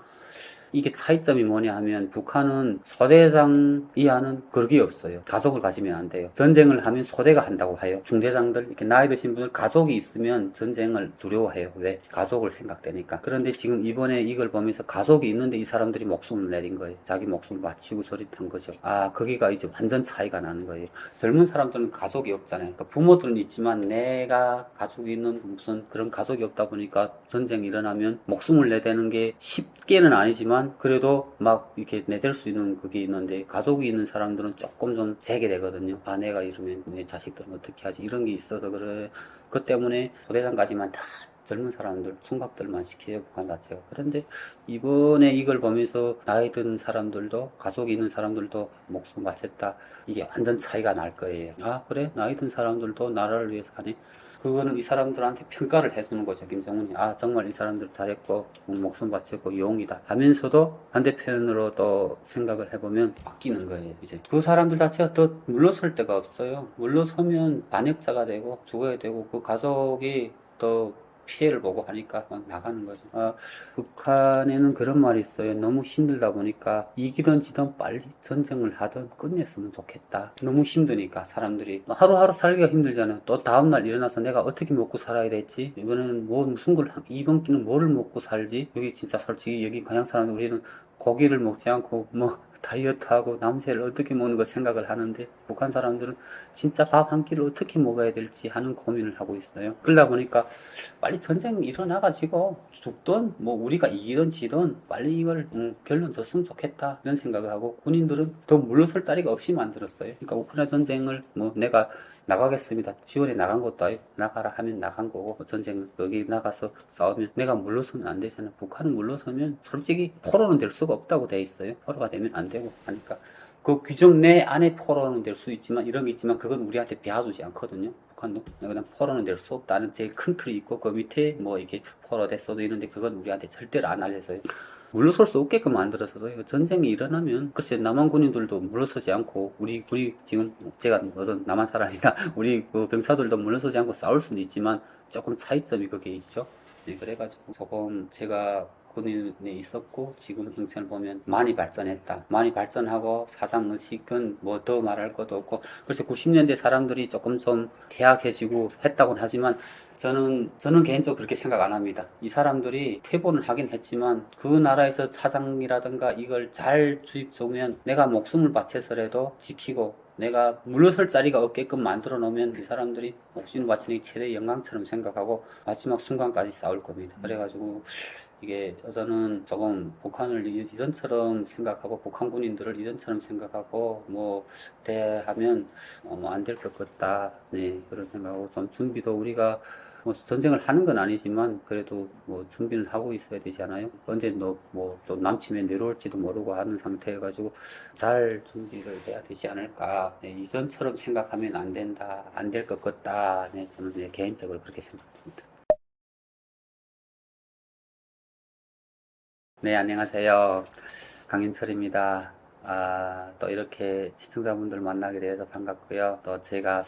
이게 차이점이 뭐냐 하면 북한은 소대장 이하는 그게 없어요. 가족을 가지면 안 돼요. 전쟁을 하면 소대가 한다고 해요. 중대장들 이렇게 나이 드신 분들 가족이 있으면 전쟁을 두려워해요. 왜? 가족을 생각되니까. 그런데 지금 이번에 이걸 보면서 가족이 있는데 이 사람들이 목숨을 내린 거예요. 자기 목숨을 바치고 소리탄 거죠. 거기가 이제 완전 차이가 나는 거예요. 젊은 사람들은 가족이 없잖아요. 그러니까 부모들은 있지만 내가 가족이 있는 무슨 그런 가족이 없다 보니까 전쟁이 일어나면 목숨을 내대는 게 쉽게는 아니지만 그래도 막 이렇게 내댈 수 있는 그게 있는데 가족이 있는 사람들은 조금 좀 재게 되거든요. 내가 이러면 내 자식들은 어떻게 하지 이런 게 있어서 그래. 그 때문에 소대장까지만 다 젊은 사람들, 총각들만 시켜요, 북한 자체가. 그런데 이번에 이걸 보면서 나이 든 사람들도, 가족이 있는 사람들도 목숨 바쳤다. 이게 완전 차이가 날 거예요. 그래? 나이 든 사람들도 나라를 위해서 하네? 그거는 이 사람들한테 평가를 해주는 거죠, 김정은이. 정말 이 사람들 잘했고, 목숨 바쳤고, 용이다. 하면서도 반대편으로 또 생각을 해보면 바뀌는 거예요, 이제. 그 사람들 자체가 더 물러설 데가 없어요. 물러서면 반역자가 되고, 죽어야 되고, 그 가족이 더 피해를 보고 하니까 막 나가는 거죠. 북한에는 그런 말이 있어요. 너무 힘들다 보니까 이기든 지든 빨리 전쟁을 하든 끝냈으면 좋겠다. 너무 힘드니까 사람들이 하루하루 살기가 힘들잖아요. 또 다음날 일어나서 내가 어떻게 먹고 살아야 될지 이번에는 뭐 무슨 걸 이번 끼는 뭐를 먹고 살지 여기 진짜 솔직히 여기 그냥 사람들 우리는 고기를 먹지 않고 뭐 다이어트하고 남새를 어떻게 먹는 거 생각을 하는데 북한 사람들은 진짜 밥 한 끼를 어떻게 먹어야 될지 하는 고민을 하고 있어요. 그러다 보니까 빨리 전쟁 일어나가지고 죽든 뭐 우리가 이기든 지든 빨리 이걸 결론 졌으면 좋겠다 이런 생각을 하고 군인들은 더 물러설 자리가 없이 만들었어요. 그러니까 우크라이나 전쟁을 뭐 내가 나가겠습니다. 지원에 나간 것도 아니고 나가라 하면 나간 거고 전쟁은 여기 나가서 싸우면 내가 물러서면 안 되잖아. 북한은 물러서면 솔직히 포로는 될 수가 없다고 돼 있어요. 포로가 되면 안 되고 하니까 그 규정 내 안에 포로는 될 수 있지만 이런 게 있지만 그건 우리한테 배워주지 않거든요. 북한도 그냥 포로는 될 수 없다는 제일 큰 틀이 있고 그 밑에 뭐 이렇게 포로 됐어도 있는데 그건 우리한테 절대로 안 알려서요. 물러설 수 없게끔 만들었어요. 전쟁이 일어나면 글쎄 남한 군인들도 물러서지 않고 우리 지금 제가 어떤 남한 사람이니까 우리 그 병사들도 물러서지 않고 싸울 수는 있지만 조금 차이점이 그게 있죠. 네, 그래가지고 조금 제가 군인에 있었고 지금 경찰을 보면 많이 발전했다. 많이 발전하고 사상의식은 뭐 더 말할 것도 없고 글쎄 90년대 사람들이 조금 좀 퇴학해지고 했다고는 하지만 저는 개인적으로 그렇게 생각 안 합니다. 이 사람들이 퇴보는 하긴 했지만 그 나라에서 사장이라든가 이걸 잘 주입되면 내가 목숨을 바쳐서라도 지키고 내가 물러설 자리가 없게끔 만들어 놓으면 이 사람들이 목숨을 바치는 게 최대 영광처럼 생각하고 마지막 순간까지 싸울 겁니다. 그래가지고 이게 저는 조금 북한을 이전처럼 생각하고 북한 군인들을 이전처럼 생각하고 뭐 대하면 뭐 안 될 것 같다. 네, 그런 생각하고 좀 준비도 우리가 뭐 전쟁을 하는 건 아니지만 그래도 뭐 준비는 하고 있어야 되잖아요. 언제 뭐 좀 남침에 내려올지도 모르고 하는 상태여가지고 잘 준비를 해야 되지 않을까. 네, 이전처럼 생각하면 안 된다, 안 될 것 같다. 네, 저는 네, 개인적으로 그렇게 생각합니다. 네, 안녕하세요. 강인철입니다. 또 이렇게 시청자분들 만나게 돼서 반갑고요. 또 제가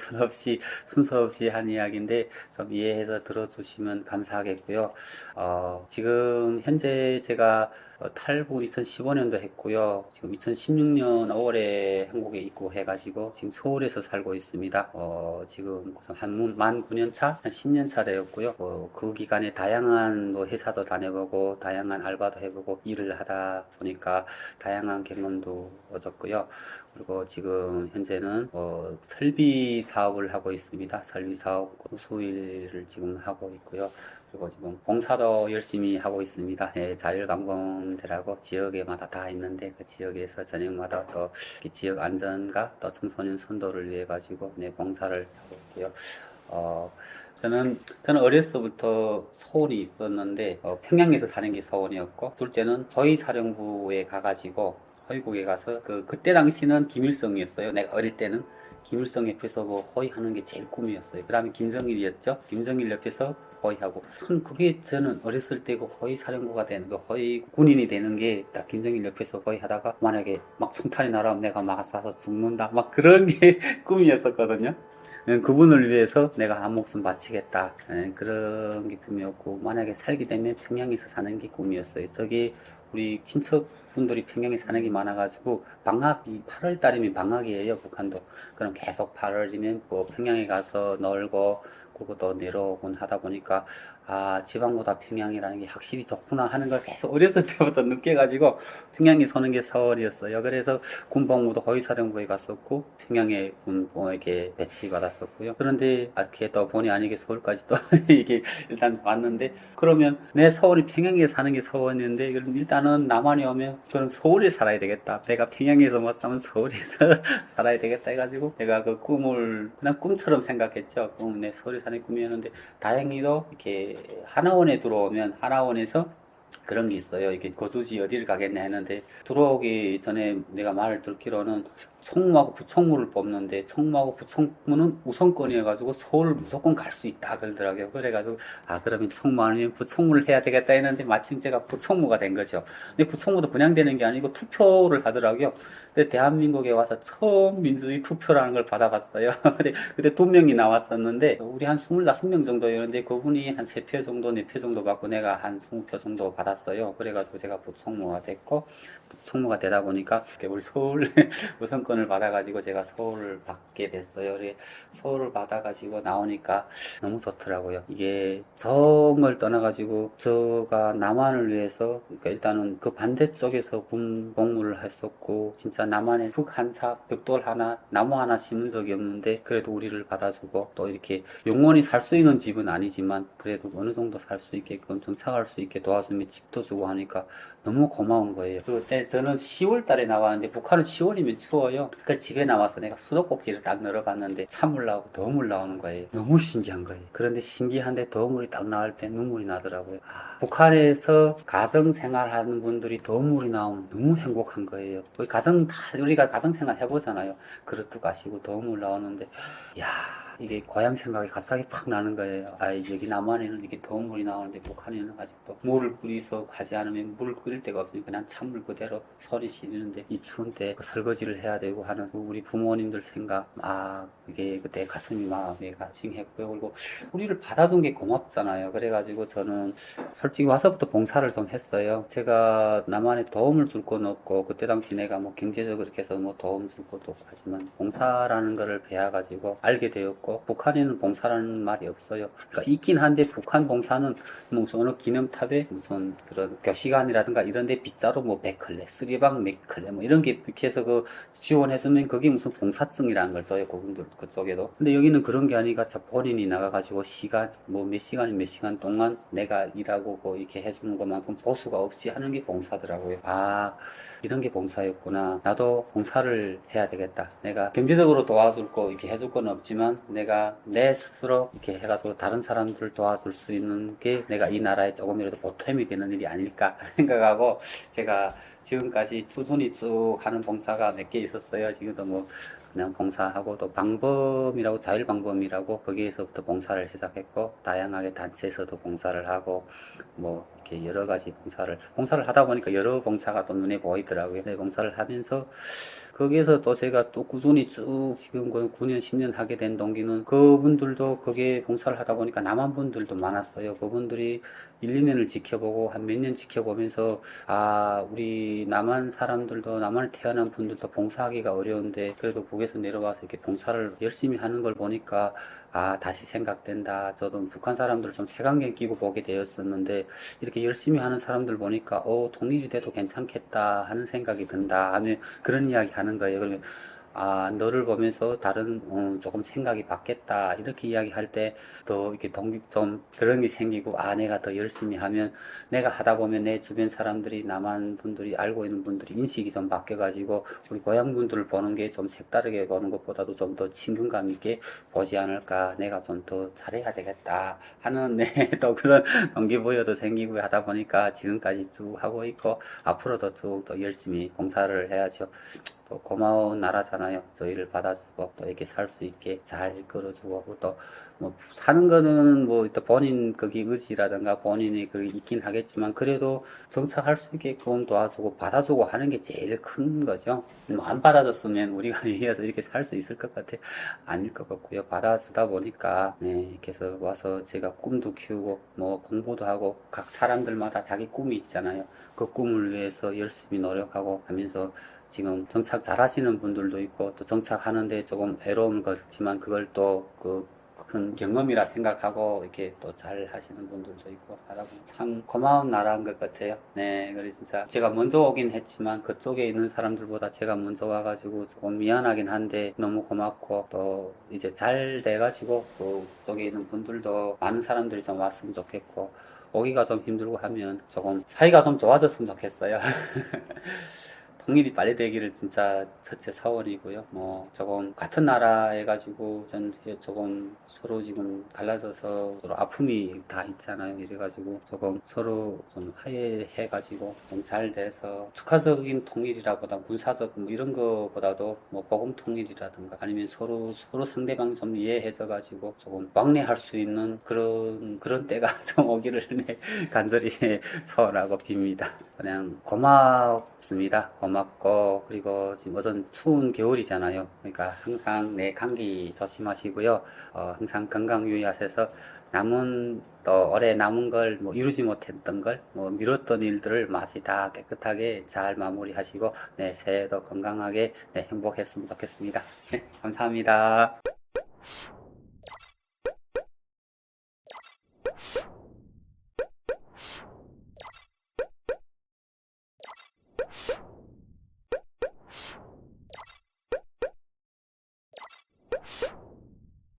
순서 없이 한 이야기인데 좀 이해해서 들어주시면 감사하겠고요. 지금 현재 제가 탈북 2015년도 했고요. 지금 2016년 5월에 한국에 입국해가지고 지금 서울에서 살고 있습니다. 지금 만 9년 차, 한 10년 차 되었고요. 그 기간에 다양한 회사도 다녀보고 다양한 알바도 해보고 일을 하다 보니까 다양한 경험도 얻었고요. 그리고 지금 현재는 설비 사업을 하고 있습니다. 설비 사업 수일을 지금 하고 있고요. 그리고 지금 봉사도 열심히 하고 있습니다. 자율방범대라고 지역에마다 다 있는데 그 지역에서 저녁마다 또 지역 안전과 또 청소년 선도를 위해 가지고 봉사를 하고 있고요. 저는 어렸을 때부터 소원이 있었는데 평양에서 사는 게 소원이었고, 둘째는 허위사령부에 가가지고 허위국에 가서 그때 당시는 김일성이었어요. 내가 어릴 때는 김일성 옆에서 허위하는 게 제일 꿈이었어요. 그 다음에 김정일이었죠. 김정일 옆에서 허위하고, 참 그게 저는 어렸을 때 허위사령부가 되는 허위 군인이 되는 게 딱 김정일 옆에서 허위하다가 만약에 막 총탄이 날아오면 내가 막아서 죽는다 막 그런 게 꿈이었었거든요. 그분을 위해서 내가 한 목숨 바치겠다. 그런 게 꿈이었고, 만약에 살게 되면 평양에서 사는 게 꿈이었어요. 저기 우리 친척분들이 평양에 사는 게 많아가지고 방학이 8월 달이면 방학이에요. 북한도. 그럼 계속 8월이면 평양에 가서 놀고 그리고 또 내려오곤 하다 보니까 지방보다 평양이라는 게 확실히 좋구나 하는 걸 계속 어렸을 때부터 느껴가지고 평양에 서는 게 서울이었어요. 그래서 군복무도 허위사령부에 갔었고 평양에 군복에게 배치받았었고요. 그런데 이렇게 또 본의 아니게 서울까지 또 이게 일단 왔는데, 그러면 내 서울이 평양에 사는 게 서울인데 그럼 일단은 남한에 오면 그럼 서울에 살아야 되겠다. 내가 평양에서 못 살면 서울에서 살아야 되겠다 해가지고 내가 그 꿈을 그냥 꿈처럼 생각했죠. 내 서울에 사는 꿈이었는데, 다행히도 이렇게 하나원에 들어오면 하나원에서 그런 게 있어요. 이게 거주지 어디를 가겠냐 했는데, 들어오기 전에 내가 말을 듣기로는 총무하고 부총무를 뽑는데 총무하고 부총무는 우선권이어가지고 서울 무조건 갈 수 있다 그러더라고요. 그래가지고 그러면 총무 아니면 부총무를 해야 되겠다 했는데 마침 제가 부총무가 된 거죠. 근데 부총무도 그냥 되는 게 아니고 투표를 하더라고요. 근데 대한민국에 와서 처음 민주주의 투표라는 걸 받아봤어요. 그때 2명이 나왔었는데 우리 한 25명 정도였는데 그분이 한 3표 정도 4표 정도 받고 내가 한 20표 정도 받았어요. 그래가지고 제가 부총무가 됐고, 총무가 되다 보니까 우리 서울 우선권을 받아가지고 제가 서울을 받게 됐어요. 그래 서울을 받아가지고 나오니까 너무 좋더라고요. 이게 정을 떠나가지고 제가 남한을 위해서, 그러니까 일단은 그 반대쪽에서 군 복무를 했었고, 진짜 남한에 흙 한 삽, 벽돌 하나, 나무 하나 심은 적이 없는데 그래도 우리를 받아주고, 또 이렇게 영원히 살 수 있는 집은 아니지만 그래도 어느 정도 살 수 있게끔 정착할 수 있게 도와주면 집도 주고 하니까 너무 고마운 거예요. 그리고 저는 10월 달에 나왔는데 북한은 10월이면 추워요. 그래서 집에 나와서 내가 수도꼭지를 딱 열어봤는데 찬물 나오고 더물 나오는 거예요. 너무 신기한 거예요. 그런데 신기한데 더물이 딱 나올 때 눈물이 나더라고요. 북한에서 가정생활 하는 분들이 더물이 나오면 너무 행복한 거예요. 우리가 가정생활 해보잖아요. 그릇도 가시고 더물 나오는데, 야, 이게 고향 생각이 갑자기 팍 나는 거예요. 여기 남한에는 이렇게 더운 물이 나오는데 북한에는 아직도 물을 끓여서 가지 않으면 물을 끓일 데가 없으니까 그냥 찬물 그대로 손이 시리는데 이 추운 때 설거지를 해야 되고 하는 우리 부모님들 생각, 이게 그때 가슴이 막 내가 찡했고요. 그리고 우리를 받아준 게 고맙잖아요. 그래가지고 저는 솔직히 와서부터 봉사를 좀 했어요. 제가 남한에 도움을 줄 건 없고, 그때 당시 내가 경제적으로 이렇게 해서 도움 줄 것도 없고 하지만 봉사라는 거를 배워가지고 알게 되었고, 북한에는 봉사라는 말이 없어요. 그러니까 있긴 한데 북한 봉사는 무슨 어느 기념탑에 무슨 그런 교시관이라든가 이런 데 빗자루 몇 클레, 쓰리방 몇 클레 이런 게 이렇게 해서 지원해주면 그게 무슨 봉사증이라는 걸 줘요. 그분들 그쪽에도. 근데 여기는 그런 게 아니라 본인이 나가가지고 시간 몇 시간 동안 내가 일하고 이렇게 해주는 것만큼 보수가 없이 하는 게 봉사더라고요. 이런 게 봉사였구나. 나도 봉사를 해야 되겠다. 내가 경제적으로 도와줄 거 이렇게 해줄 건 없지만 내가 내 스스로 이렇게 해가지고 다른 사람들을 도와줄 수 있는 게 내가 이 나라에 조금이라도 보탬이 되는 일이 아닐까 생각하고, 제가 지금까지 꾸준히 쭉 하는 봉사가 몇 개 있었어요. 지금도 그냥 봉사하고, 또 방범이라고, 자율방범이라고 거기에서부터 봉사를 시작했고, 다양하게 단체에서도 봉사를 하고, 이렇게 여러 가지 봉사를 하다 보니까 여러 봉사가 또 눈에 보이더라고요. 네, 봉사를 하면서 거기에서 또 제가 또 꾸준히 쭉 지금 거의 9년, 10년 하게 된 동기는 그분들도 거기에 봉사를 하다 보니까 남한 분들도 많았어요. 그분들이 1, 2년을 지켜보고 한 몇 년 지켜보면서 아, 우리 남한 사람들도 남한에 태어난 분들도 봉사하기가 어려운데 그래도 북에서 내려와서 이렇게 봉사를 열심히 하는 걸 보니까 아, 다시 생각된다. 저도 북한 사람들을 좀 색안경 끼고 보게 되었었는데 이렇게 열심히 하는 사람들 보니까 통일이 돼도 괜찮겠다 하는 생각이 든다 하면 그런 이야기 하는 거예요. 그러면 아, 너를 보면서 다른 조금 생각이 바뀌었다 이렇게 이야기할 때 더 이렇게 좀 그런 게 생기고 아, 내가 더 열심히 하면 내가 하다 보면 내 주변 사람들이 남한 분들이 알고 있는 분들이 인식이 좀 바뀌어가지고 우리 고향 분들을 보는 게 좀 색다르게 보는 것보다도 좀 더 친근감 있게 보지 않을까, 내가 좀 더 잘해야 되겠다 하는 또 그런 동기부여도 생기고 하다 보니까 지금까지 쭉 하고 있고 앞으로도 쭉 또 열심히 봉사를 해야죠. 또 고마운 나라잖아요. 저희를 받아주고 또 이렇게 살 수 있게 잘 이끌어주고 또 뭐 사는 거는 뭐 또 본인 거기 의지라든가 본인이 그 있긴 하겠지만 그래도 정착할 수 있게끔 도와주고 받아주고 하는 게 제일 큰 거죠. 뭐 안 받아줬으면 우리가 여기서 이렇게 살 수 있을 것 같아? 아닐 것 같고요. 받아주다 보니까 네, 이렇게 해서 와서 제가 꿈도 키우고 뭐 공부도 하고 각 사람들마다 자기 꿈이 있잖아요. 그 꿈을 위해서 열심히 노력하고 하면서 지금 정착 잘 하시는 분들도 있고 또 정착하는데 조금 외로움을 겪지만 그걸 또 큰 경험이라 생각하고 이렇게 또 잘 하시는 분들도 있고 하다 보면 참 고마운 나라인 것 같아요. 네, 그래서 진짜 제가 먼저 오긴 했지만 그쪽에 있는 사람들보다 제가 먼저 와가지고 조금 미안하긴 한데 너무 고맙고 또 이제 잘 돼가지고 그쪽에 있는 분들도 많은 사람들이 좀 왔으면 좋겠고 오기가 좀 힘들고 하면 조금 사이가 좀 좋아졌으면 좋겠어요. 통일이 빨리 되기를 진짜 첫째 소원이고요. 뭐 조금 같은 나라 해가지고 전 조금 서로 지금 갈라져서 서로 아픔이 다 있잖아요. 이래가지고 조금 서로 좀 화해해가지고 좀 잘 돼서 축하적인 통일이라보다 군사적 뭐 이런 거보다도 뭐 복음 통일이라든가 아니면 서로 상대방 좀 이해해서 가지고 조금 왕래할 수 있는 그런 때가 좀 오기를 간절히 소원하고 빕니다. 그냥 고맙습니다. 고맙고 그리고 지금 어전 추운 겨울이잖아요. 그러니까 항상 내 감기 조심하시고요. 항상 건강 유의하셔서 또 올해 남은 걸 뭐 이루지 못했던 걸 뭐 미뤘던 일들을 마치 다 깨끗하게 잘 마무리하시고 네, 새해도 건강하게 네, 행복했으면 좋겠습니다. 네, 감사합니다.